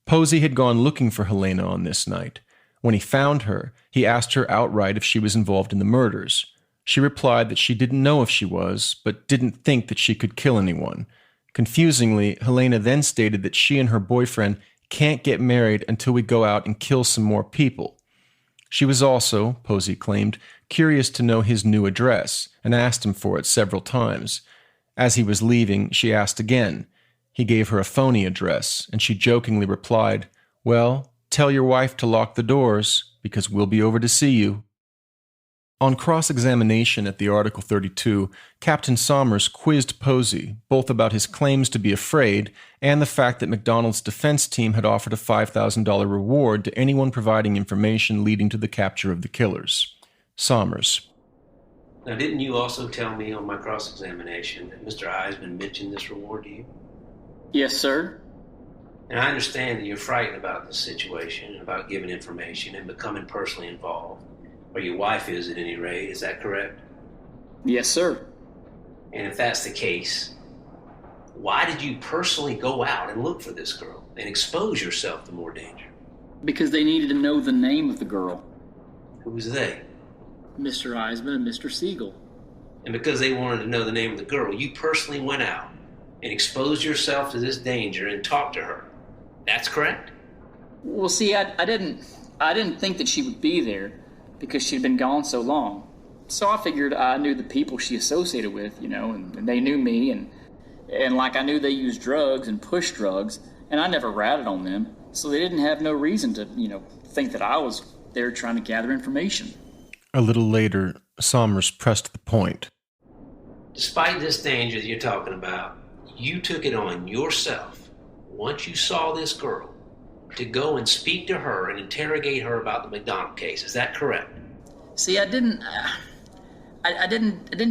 Posey had gone looking for Helena on this night. When he found her, he asked her outright if she was involved in the murders. She replied that she didn't know if she was, but didn't think that she could kill anyone. Confusingly, Helena then stated that she and her boyfriend can't get married until we go out and kill some more people. She was also, Posey claimed, curious to know his new address, and asked him for it several times. As he was leaving, she asked again. He gave her a phony address, and she jokingly replied, "Well, tell your wife to lock the doors, because we'll be over to see you." On cross-examination at the Article 32, Captain Somers quizzed Posey both about his claims to be afraid and the fact that MacDonald's defense team had offered a $5,000 reward to anyone providing information leading to the capture of the killers. Somers: Now, didn't you also tell me on my cross-examination that Mr. Eisman mentioned this reward to you? Yes, sir. And I understand that you're frightened about the situation, about giving information and becoming personally involved, or your wife is at any rate. Is that correct? Yes, sir. And if that's the case, why did you personally go out and look for this girl and expose yourself to more danger? Because they needed to know the name of the girl. Who's they? Mr. Eisman and Mr. Siegel. And because they wanted to know the name of the girl, you personally went out and exposed yourself to this danger and talked to her. That's correct? Well, see, I didn't think that she would be there because she'd been gone so long. So I figured I knew the people she associated with, and they knew me, and like I knew they used drugs and pushed drugs, and I never ratted on them, so they didn't have no reason to, think that I was there trying to gather information. A little later, Somers pressed the point. Despite this danger that you're talking about, you took it on yourself, once you saw this girl, to go and speak to her and interrogate her about the MacDonald case. Is that correct? See, I didn't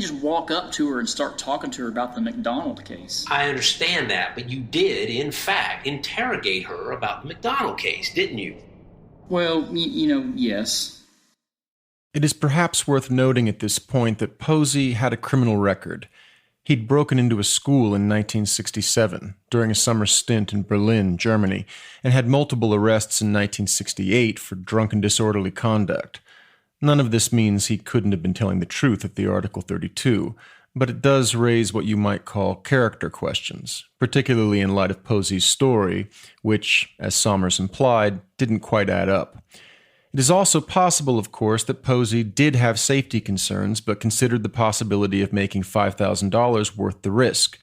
just walk up to her and start talking to her about the MacDonald case. I understand that, but you did, in fact, interrogate her about the MacDonald case, didn't you? Well, yes. It is perhaps worth noting at this point that Posey had a criminal record. He'd broken into a school in 1967 during a summer stint in Berlin, Germany, and had multiple arrests in 1968 for drunk and disorderly conduct. None of this means he couldn't have been telling the truth at the Article 32, but it does raise what you might call character questions, particularly in light of Posey's story, which, as Somers implied, didn't quite add up. It is also possible, of course, that Posey did have safety concerns, but considered the possibility of making $5,000 worth the risk.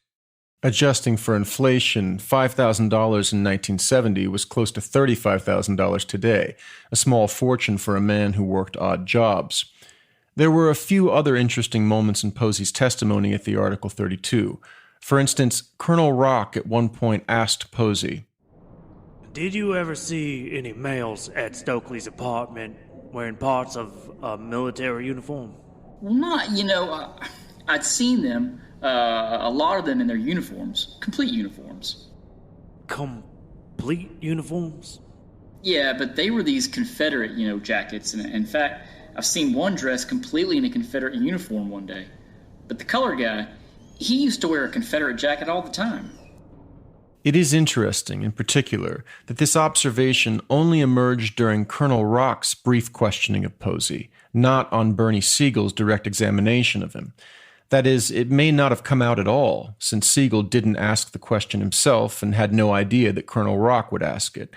Adjusting for inflation, $5,000 in 1970 was close to $35,000 today, a small fortune for a man who worked odd jobs. There were a few other interesting moments in Posey's testimony at the Article 32. For instance, Colonel Rock at one point asked Posey, "Did you ever see any males at Stokely's apartment wearing parts of a military uniform?" Well, not, I'd seen them, a lot of them in their uniforms, complete uniforms. Complete uniforms? Yeah, but they were these Confederate, jackets, and in fact, I've seen one dressed completely in a Confederate uniform one day. But the color guy, he used to wear a Confederate jacket all the time. It is interesting, in particular, that this observation only emerged during Colonel Rock's brief questioning of Posey, not on Bernie Siegel's direct examination of him. That is, it may not have come out at all, since Siegel didn't ask the question himself and had no idea that Colonel Rock would ask it.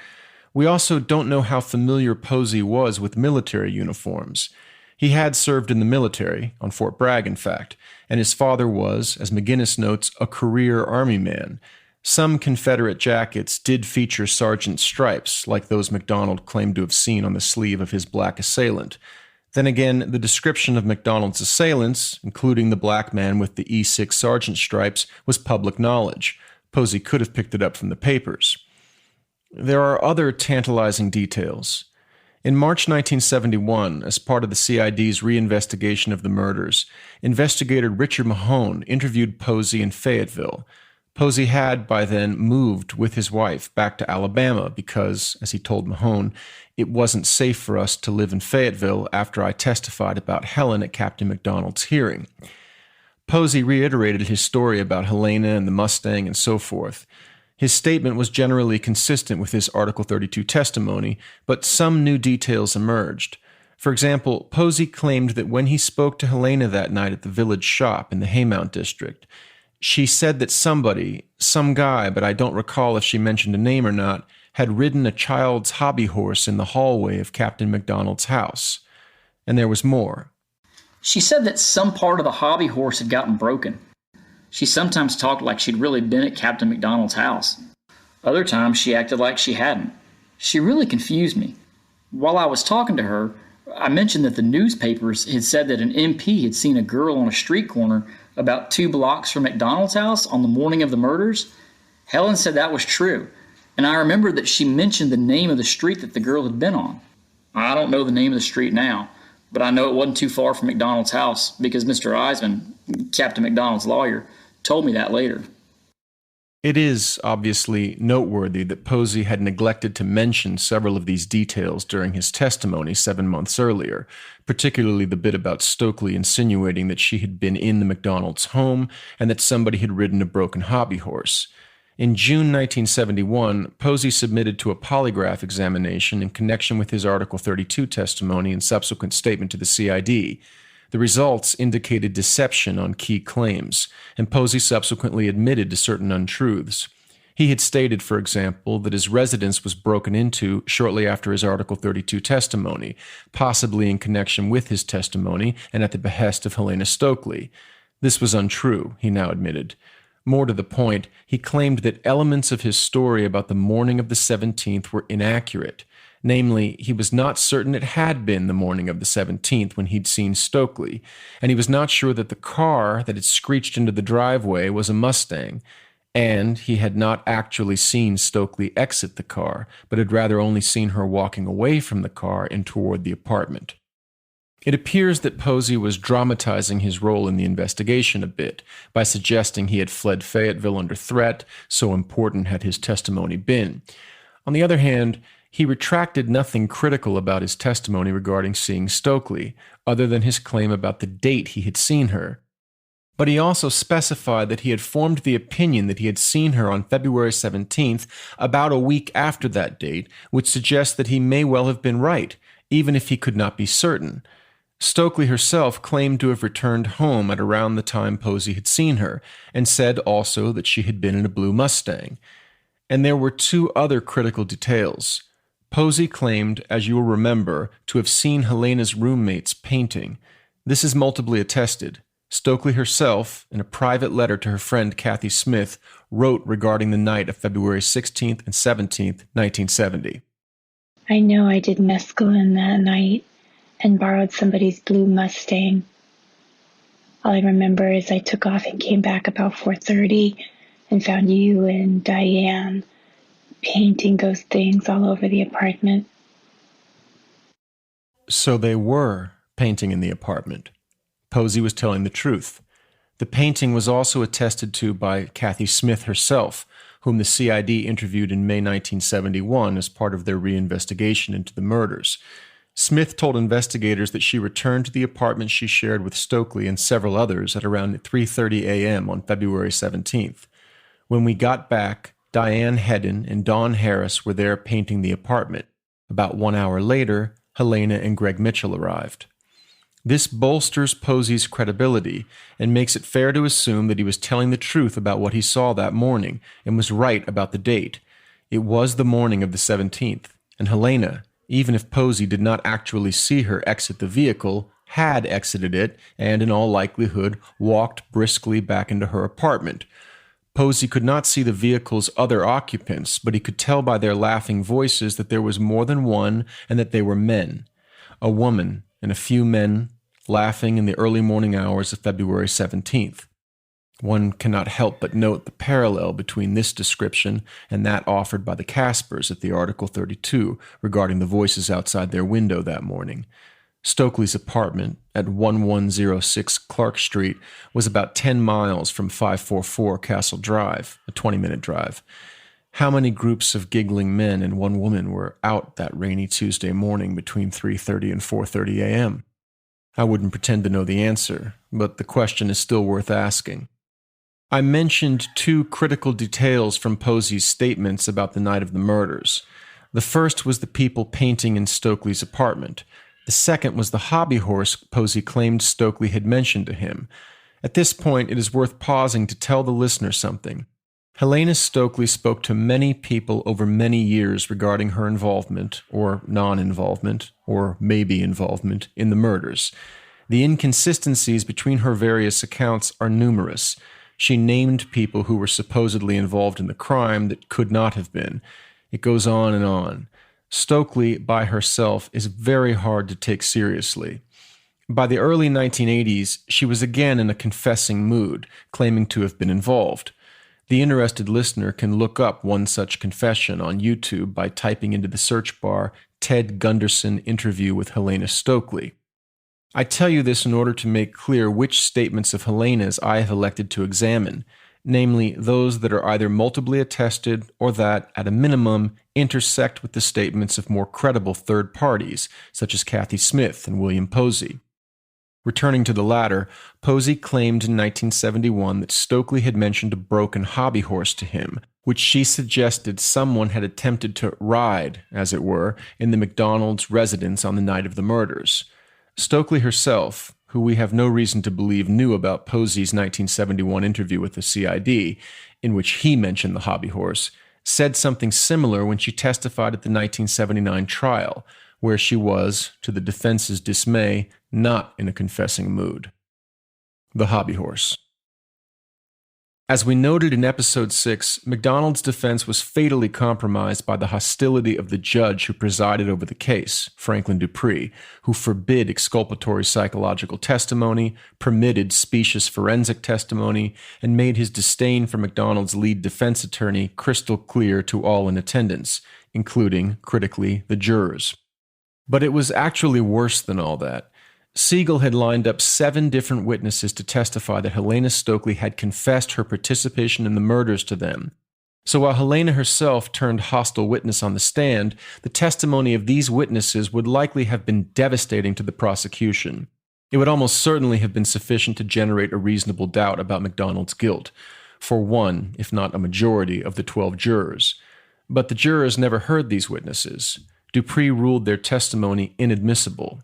We also don't know how familiar Posey was with military uniforms. He had served in the military, on Fort Bragg in fact, and his father was, as McGinnis notes, a career Army man. Some Confederate jackets did feature sergeant stripes, like those MacDonald claimed to have seen on the sleeve of his black assailant. Then again, the description of MacDonald's assailants, including the black man with the E6 sergeant stripes, was public knowledge. Posey could have picked it up from the papers. There are other tantalizing details. In March 1971, as part of the CID's reinvestigation of the murders, investigator Richard Mahone interviewed Posey in Fayetteville. Posey had, by then, moved with his wife back to Alabama because, as he told Mahone, it wasn't safe for us to live in Fayetteville after I testified about Helen at Captain MacDonald's hearing. Posey reiterated his story about Helena and the Mustang and so forth. His statement was generally consistent with his Article 32 testimony, but some new details emerged. For example, Posey claimed that when he spoke to Helena that night at the village shop in the Haymount district, she said that somebody, some guy, but I don't recall if she mentioned a name or not, had ridden a child's hobby horse in the hallway of Captain MacDonald's house. And there was more. She said that some part of the hobby horse had gotten broken. She sometimes talked like she'd really been at Captain MacDonald's house. Other times she acted like she hadn't. She really confused me. While I was talking to her, I mentioned that the newspapers had said that an MP had seen a girl on a street corner about 2 blocks from MacDonald's house on the morning of the murders. Helen said that was true, and I remembered that she mentioned the name of the street that the girl had been on. I don't know the name of the street now, but I know it wasn't too far from MacDonald's house because Mr. Eisman, Captain MacDonald's lawyer, told me that later. It is obviously noteworthy that Posey had neglected to mention several of these details during his testimony 7 months earlier, particularly the bit about Stokely insinuating that she had been in the MacDonald's home and that somebody had ridden a broken hobby horse. In June 1971, Posey submitted to a polygraph examination in connection with his Article 32 testimony and subsequent statement to the CID. The results indicated deception on key claims, and Posey subsequently admitted to certain untruths. He had stated, for example, that his residence was broken into shortly after his Article 32 testimony, possibly in connection with his testimony and at the behest of Helena Stokely. This was untrue, he now admitted. More to the point, he claimed that elements of his story about the morning of the 17th were inaccurate. Namely, he was not certain it had been the morning of the 17th when he'd seen Stokely, and he was not sure that the car that had screeched into the driveway was a Mustang, and he had not actually seen Stokely exit the car, but had rather only seen her walking away from the car and toward the apartment. It appears that Posey was dramatizing his role in the investigation a bit by suggesting he had fled Fayetteville under threat, so important had his testimony been. On the other hand, he retracted nothing critical about his testimony regarding seeing Stokely, other than his claim about the date he had seen her. But he also specified that he had formed the opinion that he had seen her on February 17th, about a week after that date, which suggests that he may well have been right, even if he could not be certain. Stokely herself claimed to have returned home at around the time Posey had seen her, and said also that she had been in a blue Mustang. And there were 2 other critical details. Posey claimed, as you will remember, to have seen Helena's roommates painting. This is multiply attested. Stokely herself, in a private letter to her friend Kathy Smith, wrote regarding the night of February 16th and 17th, 1970. I know I did mescaline that night and borrowed somebody's blue Mustang. All I remember is I took off and came back about 4:30 and found you and Diane painting those things all over the apartment. So they were painting in the apartment. Posey was telling the truth. The painting was also attested to by Kathy Smith herself, whom the CID interviewed in May 1971 as part of their reinvestigation into the murders. Smith told investigators that she returned to the apartment she shared with Stokely and several others at around 3:30 a.m. on February 17th. When we got back, Diane Hedden and Dawn Harris were there painting the apartment. About 1 hour later, Helena and Greg Mitchell arrived. This bolsters Posey's credibility and makes it fair to assume that he was telling the truth about what he saw that morning and was right about the date. It was the morning of the 17th, and Helena, even if Posey did not actually see her exit the vehicle, had exited it and, in all likelihood, walked briskly back into her apartment. Posey could not see the vehicle's other occupants, but he could tell by their laughing voices that there was more than one and that they were men. A woman and a few men laughing in the early morning hours of February 17th. One cannot help but note the parallel between this description and that offered by the Caspers at the Article 32 regarding the voices outside their window that morning. Stokely's apartment at 1106 Clark Street was about 10 miles from 544 Castle Drive, a 20-minute drive. How many groups of giggling men and one woman were out that rainy Tuesday morning between 3:30 and 4:30 a.m.? I wouldn't pretend to know the answer, but the question is still worth asking. I mentioned two critical details from Posey's statements about the night of the murders. The first was the people painting in Stokely's apartment. The second was the hobby horse Posey claimed Stokely had mentioned to him. At this point, it is worth pausing to tell the listener something. Helena Stokely spoke to many people over many years regarding her involvement, or non-involvement, or maybe involvement, in the murders. The inconsistencies between her various accounts are numerous. She named people who were supposedly involved in the crime that could not have been. It goes on and on. Stokely, by herself, is very hard to take seriously. By the early 1980s, she was again in a confessing mood, claiming to have been involved. The interested listener can look up one such confession on YouTube by typing into the search bar, Ted Gunderson interview with Helena Stokely. I tell you this in order to make clear which statements of Helena's I have elected to examine, namely those that are either multiply attested or that, at a minimum, intersect with the statements of more credible third parties, such as Kathy Smith and William Posey. Returning to the latter, Posey claimed in 1971 that Stokely had mentioned a broken hobby horse to him, which she suggested someone had attempted to ride, as it were, in the MacDonalds' residence on the night of the murders. Stokely herself, who we have no reason to believe knew about Posey's 1971 interview with the CID, in which he mentioned the hobby horse, said something similar when she testified at the 1979 trial, where she was, to the defense's dismay, not in a confessing mood. The hobby horse. As we noted in Episode 6, MacDonald's defense was fatally compromised by the hostility of the judge who presided over the case, Franklin Dupree, who forbid exculpatory psychological testimony, permitted specious forensic testimony, and made his disdain for MacDonald's lead defense attorney crystal clear to all in attendance, including, critically, the jurors. But it was actually worse than all that. Siegel had lined up 7 different witnesses to testify that Helena Stokely had confessed her participation in the murders to them. So while Helena herself turned hostile witness on the stand, the testimony of these witnesses would likely have been devastating to the prosecution. It would almost certainly have been sufficient to generate a reasonable doubt about MacDonald's guilt, for one, if not a majority, of the 12 jurors. But the jurors never heard these witnesses. Dupree ruled their testimony inadmissible.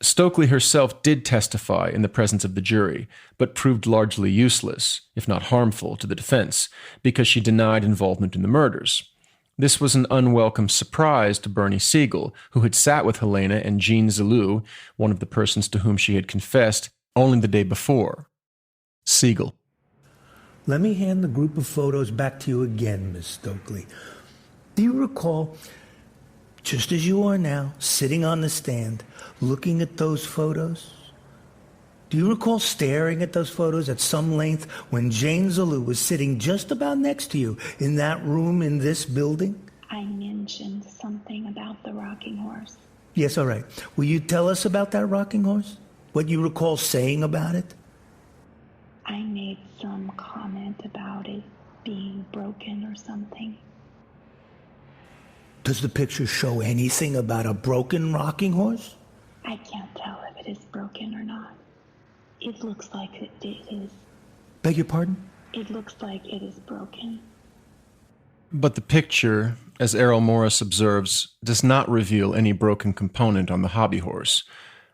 Stokely herself did testify in the presence of the jury, but proved largely useless, if not harmful, to the defense, because she denied involvement in the murders. This was an unwelcome surprise to Bernie Siegel, who had sat with Helena and Jean Zalou, one of the persons to whom she had confessed, only the day before. Siegel. Let me hand the group of photos back to you again, Miss Stokely. Do you recall, just as you are now, sitting on the stand, looking at those photos? Do you recall staring at those photos at some length when Jane Zalou was sitting just about next to you in that room in this building? I mentioned something about the rocking horse. Yes, all right. Will you tell us about that rocking horse? What you recall saying about it? I made some comment about it being broken or something. Does the picture show anything about a broken rocking horse? I can't tell if it is broken or not. It looks like it is. Beg your pardon? It looks like it is broken. But the picture, as Errol Morris observes, does not reveal any broken component on the hobby horse,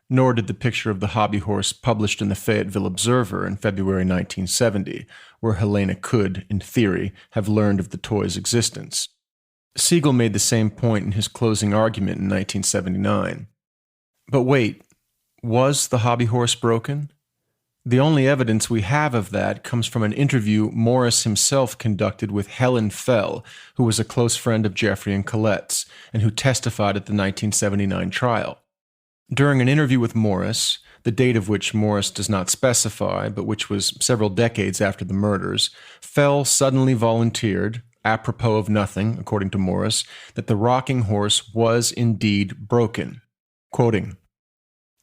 nor did the picture of the hobby horse published in the Fayetteville Observer in February 1970, where Helena could, in theory, have learned of the toy's existence. Siegel made the same point in his closing argument in 1979. But wait, was the hobby horse broken? The only evidence we have of that comes from an interview Morris himself conducted with Helen Fell, who was a close friend of Jeffrey and Colette's, and who testified at the 1979 trial. During an interview with Morris, the date of which Morris does not specify, but which was several decades after the murders, Fell suddenly volunteered, apropos of nothing, according to Morris, that the rocking horse was indeed broken. Quoting,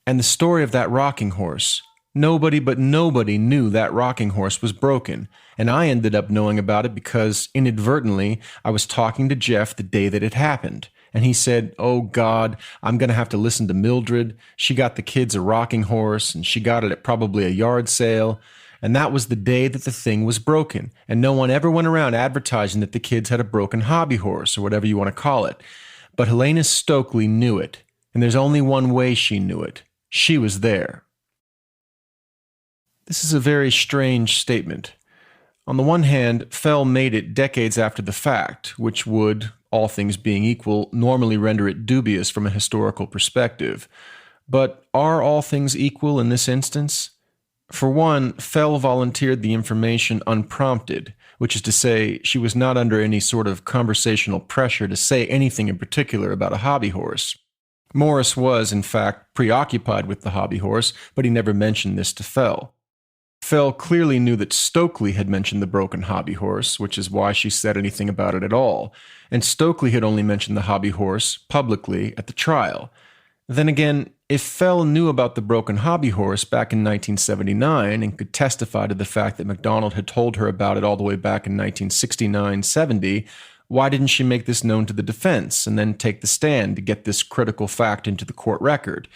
"And the story of that rocking horse, nobody but nobody knew that rocking horse was broken, and I ended up knowing about it because, inadvertently, I was talking to Jeff the day that it happened. And he said, 'Oh God, I'm going to have to listen to Mildred. She got the kids a rocking horse, and she got it at probably a yard sale. And that was the day that the thing was broken. And no one ever went around advertising that the kids had a broken hobby horse, or whatever you want to call it. But Helena Stokely knew it, and there's only one way she knew it. She was there.'" This is a very strange statement. On the one hand, Fell made it decades after the fact, which would, all things being equal, normally render it dubious from a historical perspective. But are all things equal in this instance? For one, Fell volunteered the information unprompted, which is to say, she was not under any sort of conversational pressure to say anything in particular about a hobby horse. Morris was, in fact, preoccupied with the hobby horse, but he never mentioned this to Fell. Fell clearly knew that Stokely had mentioned the broken hobby horse, which is why she said anything about it at all, and Stokely had only mentioned the hobby horse publicly at the trial. Then again, if Fell knew about the broken hobby horse back in 1979 and could testify to the fact that MacDonald had told her about it all the way back in 1969-70, why didn't she make this known to the defense and then take the stand to get this critical fact into the court record?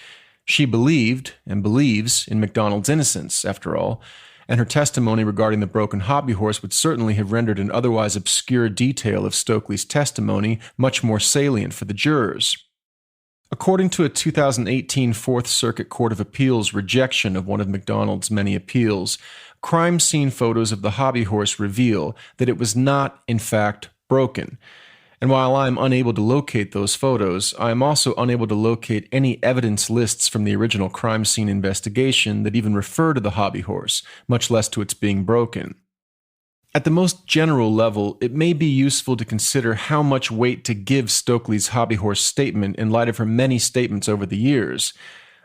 She believed, and believes, in MacDonald's innocence, after all, and her testimony regarding the broken hobby horse would certainly have rendered an otherwise obscure detail of Stokely's testimony much more salient for the jurors. According to a 2018 Fourth Circuit Court of Appeals rejection of one of MacDonald's many appeals, crime scene photos of the hobby horse reveal that it was not, in fact, broken. And while I am unable to locate those photos, I am also unable to locate any evidence lists from the original crime scene investigation that even refer to the hobby horse, much less to its being broken. At the most general level, it may be useful to consider how much weight to give Stokely's hobby horse statement in light of her many statements over the years.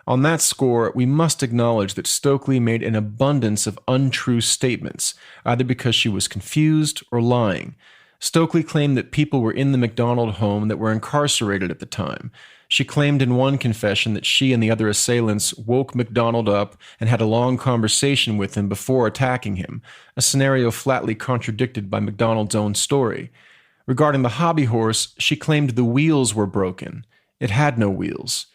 On that score, we must acknowledge that Stokely made an abundance of untrue statements, either because she was confused or lying. Stokely claimed that people were in the MacDonald home that were incarcerated at the time. She claimed in one confession that she and the other assailants woke MacDonald up and had a long conversation with him before attacking him, a scenario flatly contradicted by MacDonald's own story. Regarding the hobby horse, she claimed the wheels were broken. It had no wheels.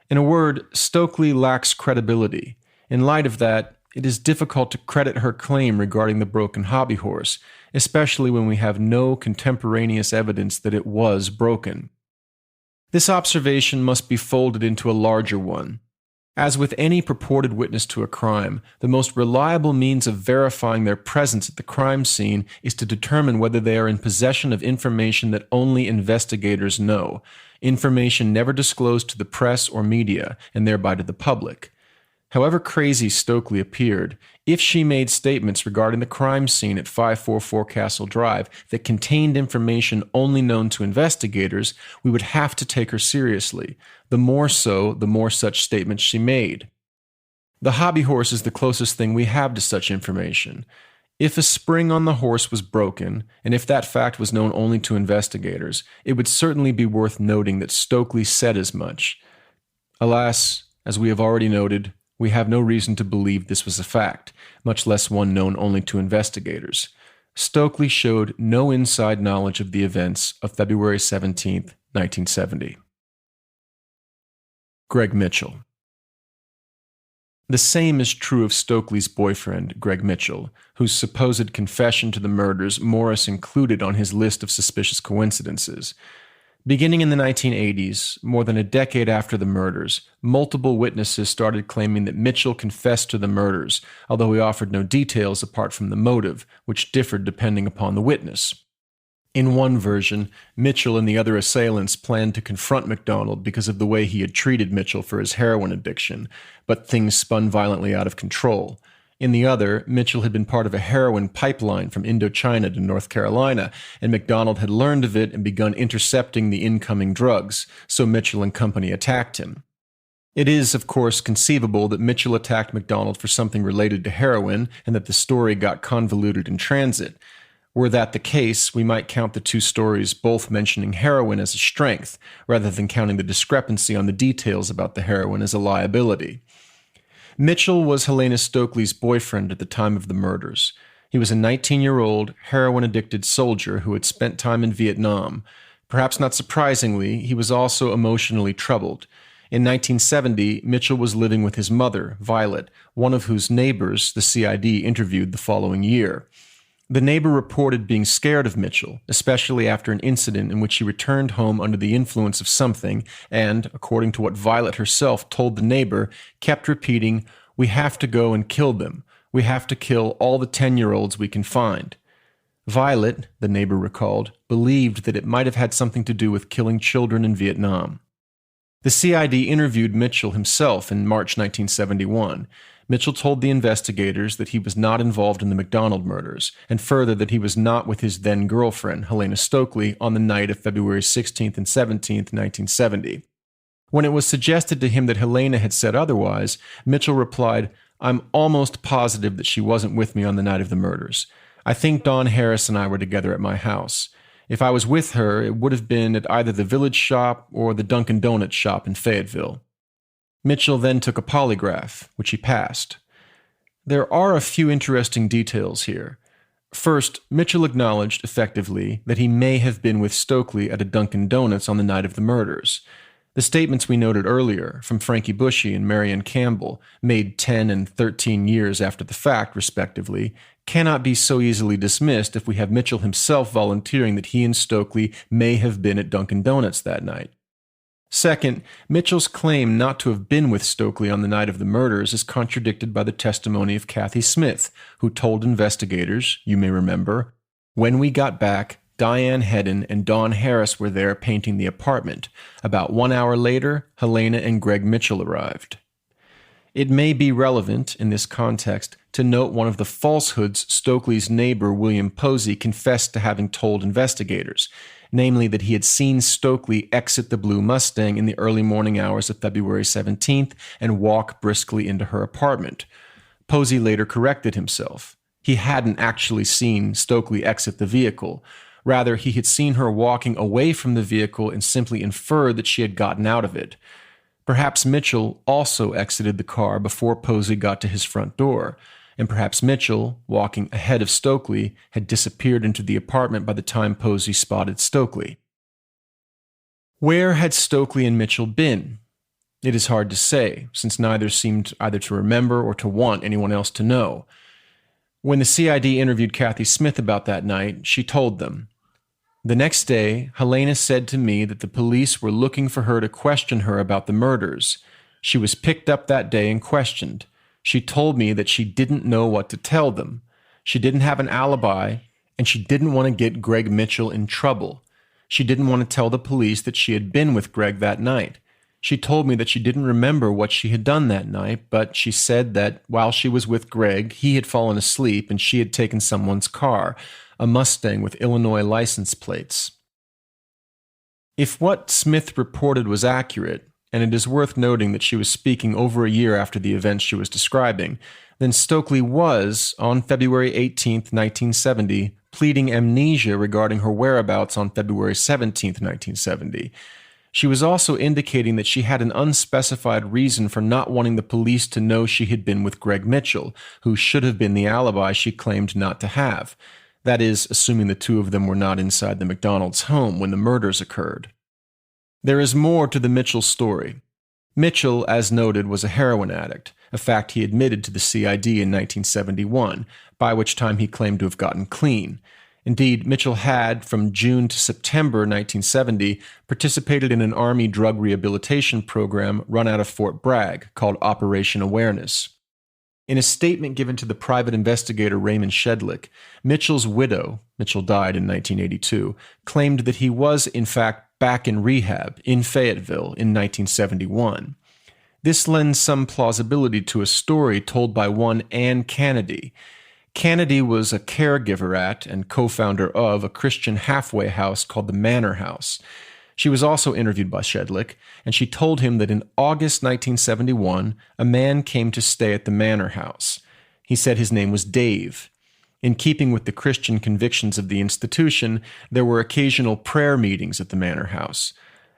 In a word, Stokely lacks credibility. In light of that, it is difficult to credit her claim regarding the broken hobby horse, especially when we have no contemporaneous evidence that it was broken. This observation must be folded into a larger one. As with any purported witness to a crime, the most reliable means of verifying their presence at the crime scene is to determine whether they are in possession of information that only investigators know, information never disclosed to the press or media, and thereby to the public. However crazy Stokely appeared, if she made statements regarding the crime scene at 544 Castle Drive that contained information only known to investigators, we would have to take her seriously. The more so, the more such statements she made. The hobby horse is the closest thing we have to such information. If a spring on the horse was broken, and if that fact was known only to investigators, it would certainly be worth noting that Stokely said as much. Alas, as we have already noted, we have no reason to believe this was a fact, much less one known only to investigators. Stokely showed no inside knowledge of the events of February 17, 1970. Greg Mitchell. The same is true of Stokely's boyfriend, Greg Mitchell, whose supposed confession to the murders Morris included on his list of suspicious coincidences. Beginning in the 1980s, more than a decade after the murders, multiple witnesses started claiming that Mitchell confessed to the murders, although he offered no details apart from the motive, which differed depending upon the witness. In one version, Mitchell and the other assailants planned to confront MacDonald because of the way he had treated Mitchell for his heroin addiction, but things spun violently out of control. In the other, Mitchell had been part of a heroin pipeline from Indochina to North Carolina, and MacDonald had learned of it and begun intercepting the incoming drugs, so Mitchell and company attacked him. It is, of course, conceivable that Mitchell attacked MacDonald for something related to heroin and that the story got convoluted in transit. Were that the case, we might count the two stories both mentioning heroin as a strength, rather than counting the discrepancy on the details about the heroin as a liability. Mitchell was Helena Stokely's boyfriend at the time of the murders. He was a 19-year-old, heroin-addicted soldier who had spent time in Vietnam. Perhaps not surprisingly, he was also emotionally troubled. In 1970, Mitchell was living with his mother, Violet, one of whose neighbors the CID interviewed the following year. The neighbor reported being scared of Mitchell, especially after an incident in which he returned home under the influence of something and, according to what Violet herself told the neighbor, kept repeating, "We have to go and kill them. We have to kill all the 10-year-olds we can find." Violet, the neighbor recalled, believed that it might have had something to do with killing children in Vietnam. The CID interviewed Mitchell himself in March 1971. Mitchell told the investigators that he was not involved in the MacDonald murders, and further that he was not with his then-girlfriend, Helena Stokely, on the night of February 16th and 17th, 1970. When it was suggested to him that Helena had said otherwise, Mitchell replied, "I'm almost positive that she wasn't with me on the night of the murders. I think Don Harris and I were together at my house. If I was with her, it would have been at either the Village Shop or the Dunkin' Donuts shop in Fayetteville." Mitchell then took a polygraph, which he passed. There are a few interesting details here. First, Mitchell acknowledged, effectively, that he may have been with Stokely at a Dunkin' Donuts on the night of the murders. The statements we noted earlier, from Frankie Bushy and Marion Campbell, made 10 and 13 years after the fact, respectively, cannot be so easily dismissed if we have Mitchell himself volunteering that he and Stokely may have been at Dunkin' Donuts that night. Second, Mitchell's claim not to have been with Stokely on the night of the murders is contradicted by the testimony of Kathy Smith, who told investigators, you may remember, "When we got back, Diane Hedden and Don Harris were there painting the apartment. About 1 hour later, Helena and Greg Mitchell arrived." It may be relevant, in this context, to note one of the falsehoods Stokely's neighbor William Posey confessed to having told investigators, namely that he had seen Stokely exit the blue Mustang in the early morning hours of February 17th and walk briskly into her apartment. Posey later corrected himself. He hadn't actually seen Stokely exit the vehicle. Rather, he had seen her walking away from the vehicle and simply inferred that she had gotten out of it. Perhaps Mitchell also exited the car before Posey got to his front door, and perhaps Mitchell, walking ahead of Stokely, had disappeared into the apartment by the time Posey spotted Stokely. Where had Stokely and Mitchell been? It is hard to say, since neither seemed either to remember or to want anyone else to know. When the CID interviewed Kathy Smith about that night, she told them, "The next day, Helena said to me that the police were looking for her to question her about the murders. She was picked up that day and questioned. She told me that she didn't know what to tell them. She didn't have an alibi, and she didn't want to get Greg Mitchell in trouble. She didn't want to tell the police that she had been with Greg that night. She told me that she didn't remember what she had done that night, but she said that while she was with Greg, he had fallen asleep and she had taken someone's car, a Mustang with Illinois license plates." If what Smith reported was accurate, and it is worth noting that she was speaking over a year after the events she was describing, then Stokely was, on February 18, 1970, pleading amnesia regarding her whereabouts on February 17, 1970. She was also indicating that she had an unspecified reason for not wanting the police to know she had been with Greg Mitchell, who should have been the alibi she claimed not to have. That is, assuming the two of them were not inside the MacDonalds' home when the murders occurred. There is more to the Mitchell story. Mitchell, as noted, was a heroin addict, a fact he admitted to the CID in 1971, by which time he claimed to have gotten clean. Indeed, Mitchell had, from June to September 1970, participated in an Army drug rehabilitation program run out of Fort Bragg called Operation Awareness. In a statement given to the private investigator Raymond Shedlick, Mitchell's widow, Mitchell died in 1982, claimed that he was, in fact, back in rehab in Fayetteville in 1971. This lends some plausibility to a story told by one Anne Kennedy. Kennedy was a caregiver at and co-founder of a Christian halfway house called the Manor House. She was also interviewed by Shedlick, and she told him that in August 1971, a man came to stay at the Manor House. He said his name was Dave. In keeping with the Christian convictions of the institution, there were occasional prayer meetings at the Manor House.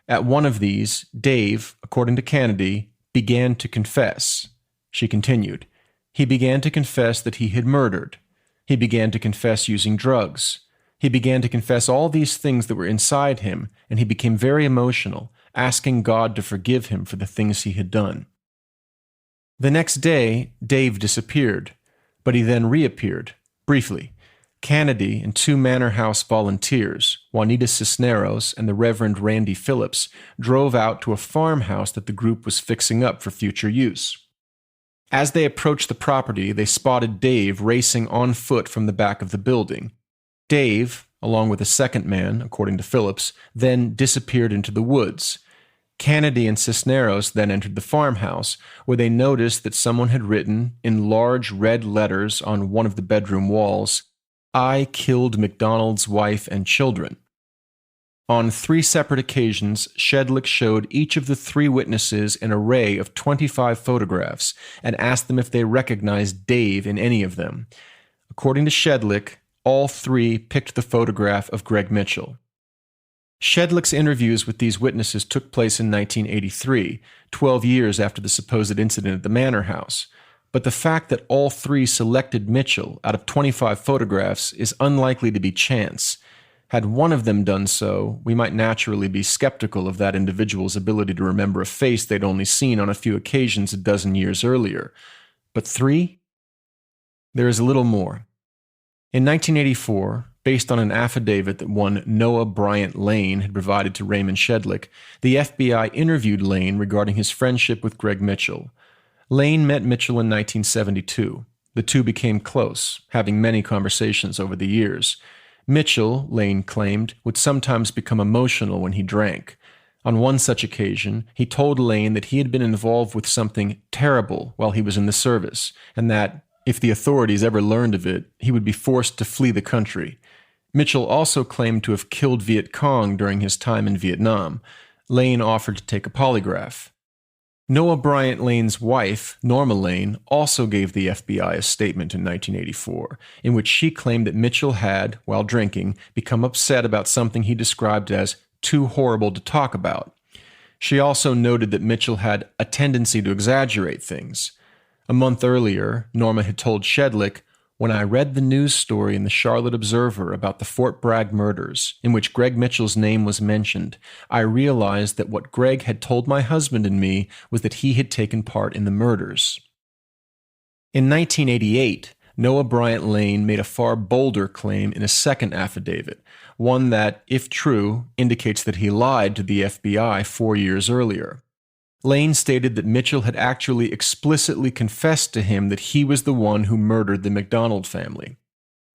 At one of these, Dave, according to Kennedy, began to confess. She continued, "He began to confess that he had murdered. He began to confess using drugs. He began to confess all these things that were inside him, and he became very emotional, asking God to forgive him for the things he had done." The next day, Dave disappeared, but he then reappeared, briefly. Kennedy and two Manor House volunteers, Juanita Cisneros and the Reverend Randy Phillips, drove out to a farmhouse that the group was fixing up for future use. As they approached the property, they spotted Dave racing on foot from the back of the building. Dave, along with a second man, according to Phillips, then disappeared into the woods. Kennedy and Cisneros then entered the farmhouse, where they noticed that someone had written, in large red letters on one of the bedroom walls, "I killed MacDonald's wife and children." On 3 separate occasions, Shedlick showed each of the 3 witnesses an array of 25 photographs and asked them if they recognized Dave in any of them. According to Shedlick, all 3 picked the photograph of Greg Mitchell. Shedlick's interviews with these witnesses took place in 1983, 12 years after the supposed incident at the Manor House. But the fact that all 3 selected Mitchell out of 25 photographs is unlikely to be chance. Had one of them done so, we might naturally be skeptical of that individual's ability to remember a face they'd only seen on a few occasions a dozen years earlier. But 3? There is a little more. In 1984, based on an affidavit that one Noah Bryant Lane had provided to Raymond Shedlick, the FBI interviewed Lane regarding his friendship with Greg Mitchell. Lane met Mitchell in 1972. The two became close, having many conversations over the years. Mitchell, Lane claimed, would sometimes become emotional when he drank. On one such occasion, he told Lane that he had been involved with something terrible while he was in the service, and that, if the authorities ever learned of it, he would be forced to flee the country. Mitchell also claimed to have killed Viet Cong during his time in Vietnam. Lane offered to take a polygraph. Noah Bryant Lane's wife, Norma Lane, also gave the FBI a statement in 1984, in which she claimed that Mitchell had, while drinking, become upset about something he described as too horrible to talk about. She also noted that Mitchell had a tendency to exaggerate things. A month earlier, Norma had told Shedlick, "When I read the news story in the Charlotte Observer about the Fort Bragg murders, in which Greg Mitchell's name was mentioned, I realized that what Greg had told my husband and me was that he had taken part in the murders." In 1988, Noah Bryant Lane made a far bolder claim in a second affidavit, one that, if true, indicates that he lied to the FBI 4 years earlier. Lane stated that Mitchell had actually explicitly confessed to him that he was the one who murdered the MacDonald family.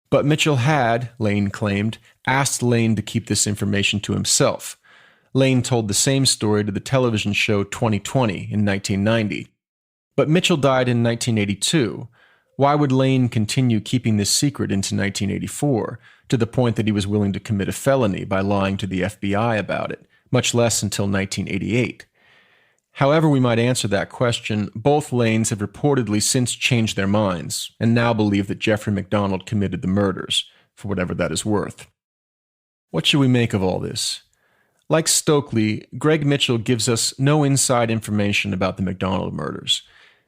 But Mitchell had, Lane claimed, asked Lane to keep this information to himself. Lane told the same story to the television show 2020 in 1990. But Mitchell died in 1982. Why would Lane continue keeping this secret into 1984, to the point that he was willing to commit a felony by lying to the FBI about it, much less until 1988? However we might answer that question, both Lanes have reportedly since changed their minds, and now believe that Jeffrey MacDonald committed the murders, for whatever that is worth. What should we make of all this? Like Stokely, Greg Mitchell gives us no inside information about the MacDonald murders.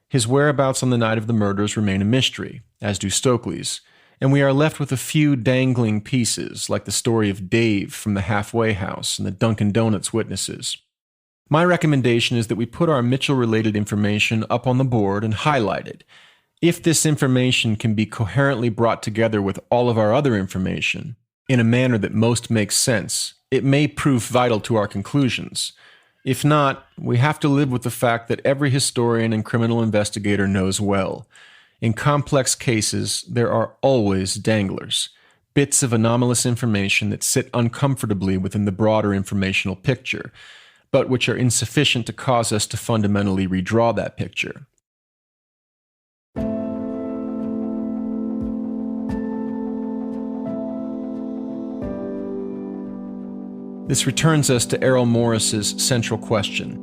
His whereabouts on the night of the murders remain a mystery, as do Stokely's, and we are left with a few dangling pieces, like the story of Dave from the halfway house and the Dunkin' Donuts witnesses. My recommendation is that we put our Mitchell-related information up on the board and highlight it. If this information can be coherently brought together with all of our other information, in a manner that most makes sense, it may prove vital to our conclusions. If not, we have to live with the fact that every historian and criminal investigator knows well. In complex cases, there are always danglers, bits of anomalous information that sit uncomfortably within the broader informational picture. but which are insufficient to cause us to fundamentally redraw that picture. This returns us to Errol Morris's central question.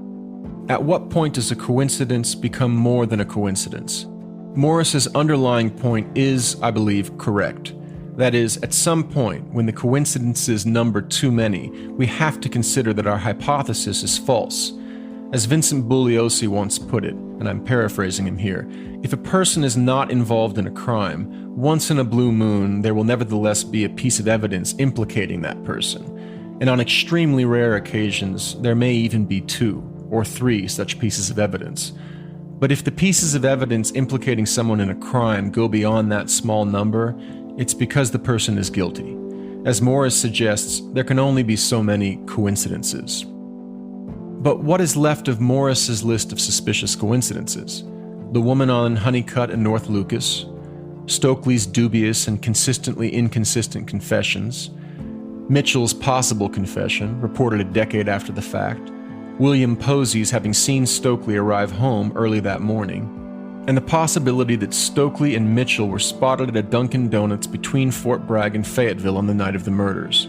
At what point does a coincidence become more than a coincidence? Morris's underlying point is, I believe, correct. That is, at some point, when the coincidences number too many, we have to consider that our hypothesis is false. As Vincent Bugliosi once put it, and I'm paraphrasing him here, if a person is not involved in a crime, once in a blue moon, there will nevertheless be a piece of evidence implicating that person. And on extremely rare occasions, there may even be 2 or 3 such pieces of evidence. But if the pieces of evidence implicating someone in a crime go beyond that small number, it's because the person is guilty. As Morris suggests, there can only be so many coincidences. But what is left of Morris's list of suspicious coincidences? The woman on Honeycutt and North Lucas, Stokely's dubious and consistently inconsistent confessions, Mitchell's possible confession, reported a decade after the fact, William Posey's having seen Stokely arrive home early that morning, and the possibility that Stokely and Mitchell were spotted at a Dunkin' Donuts between Fort Bragg and Fayetteville on the night of the murders.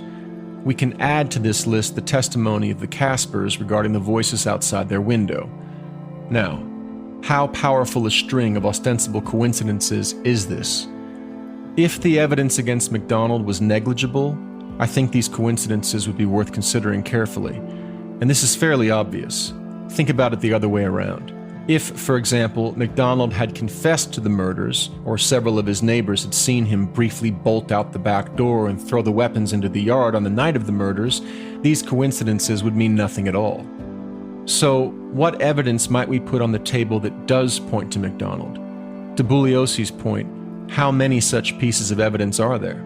We can add to this list the testimony of the Caspers regarding the voices outside their window. Now, how powerful a string of ostensible coincidences is this? If the evidence against MacDonald was negligible, I think these coincidences would be worth considering carefully. And this is fairly obvious. Think about it the other way around. If, for example, MacDonald had confessed to the murders, or several of his neighbors had seen him briefly bolt out the back door and throw the weapons into the yard on the night of the murders, these coincidences would mean nothing at all. So, what evidence might we put on the table that does point to MacDonald? To Bugliosi's point, how many such pieces of evidence are there?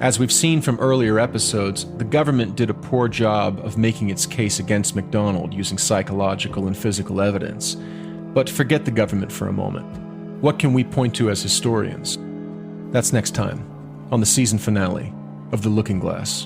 As we've seen from earlier episodes, the government did a poor job of making its case against MacDonald using psychological and physical evidence. But forget the government for a moment. What can we point to as historians? That's next time, on the season finale of The Looking Glass.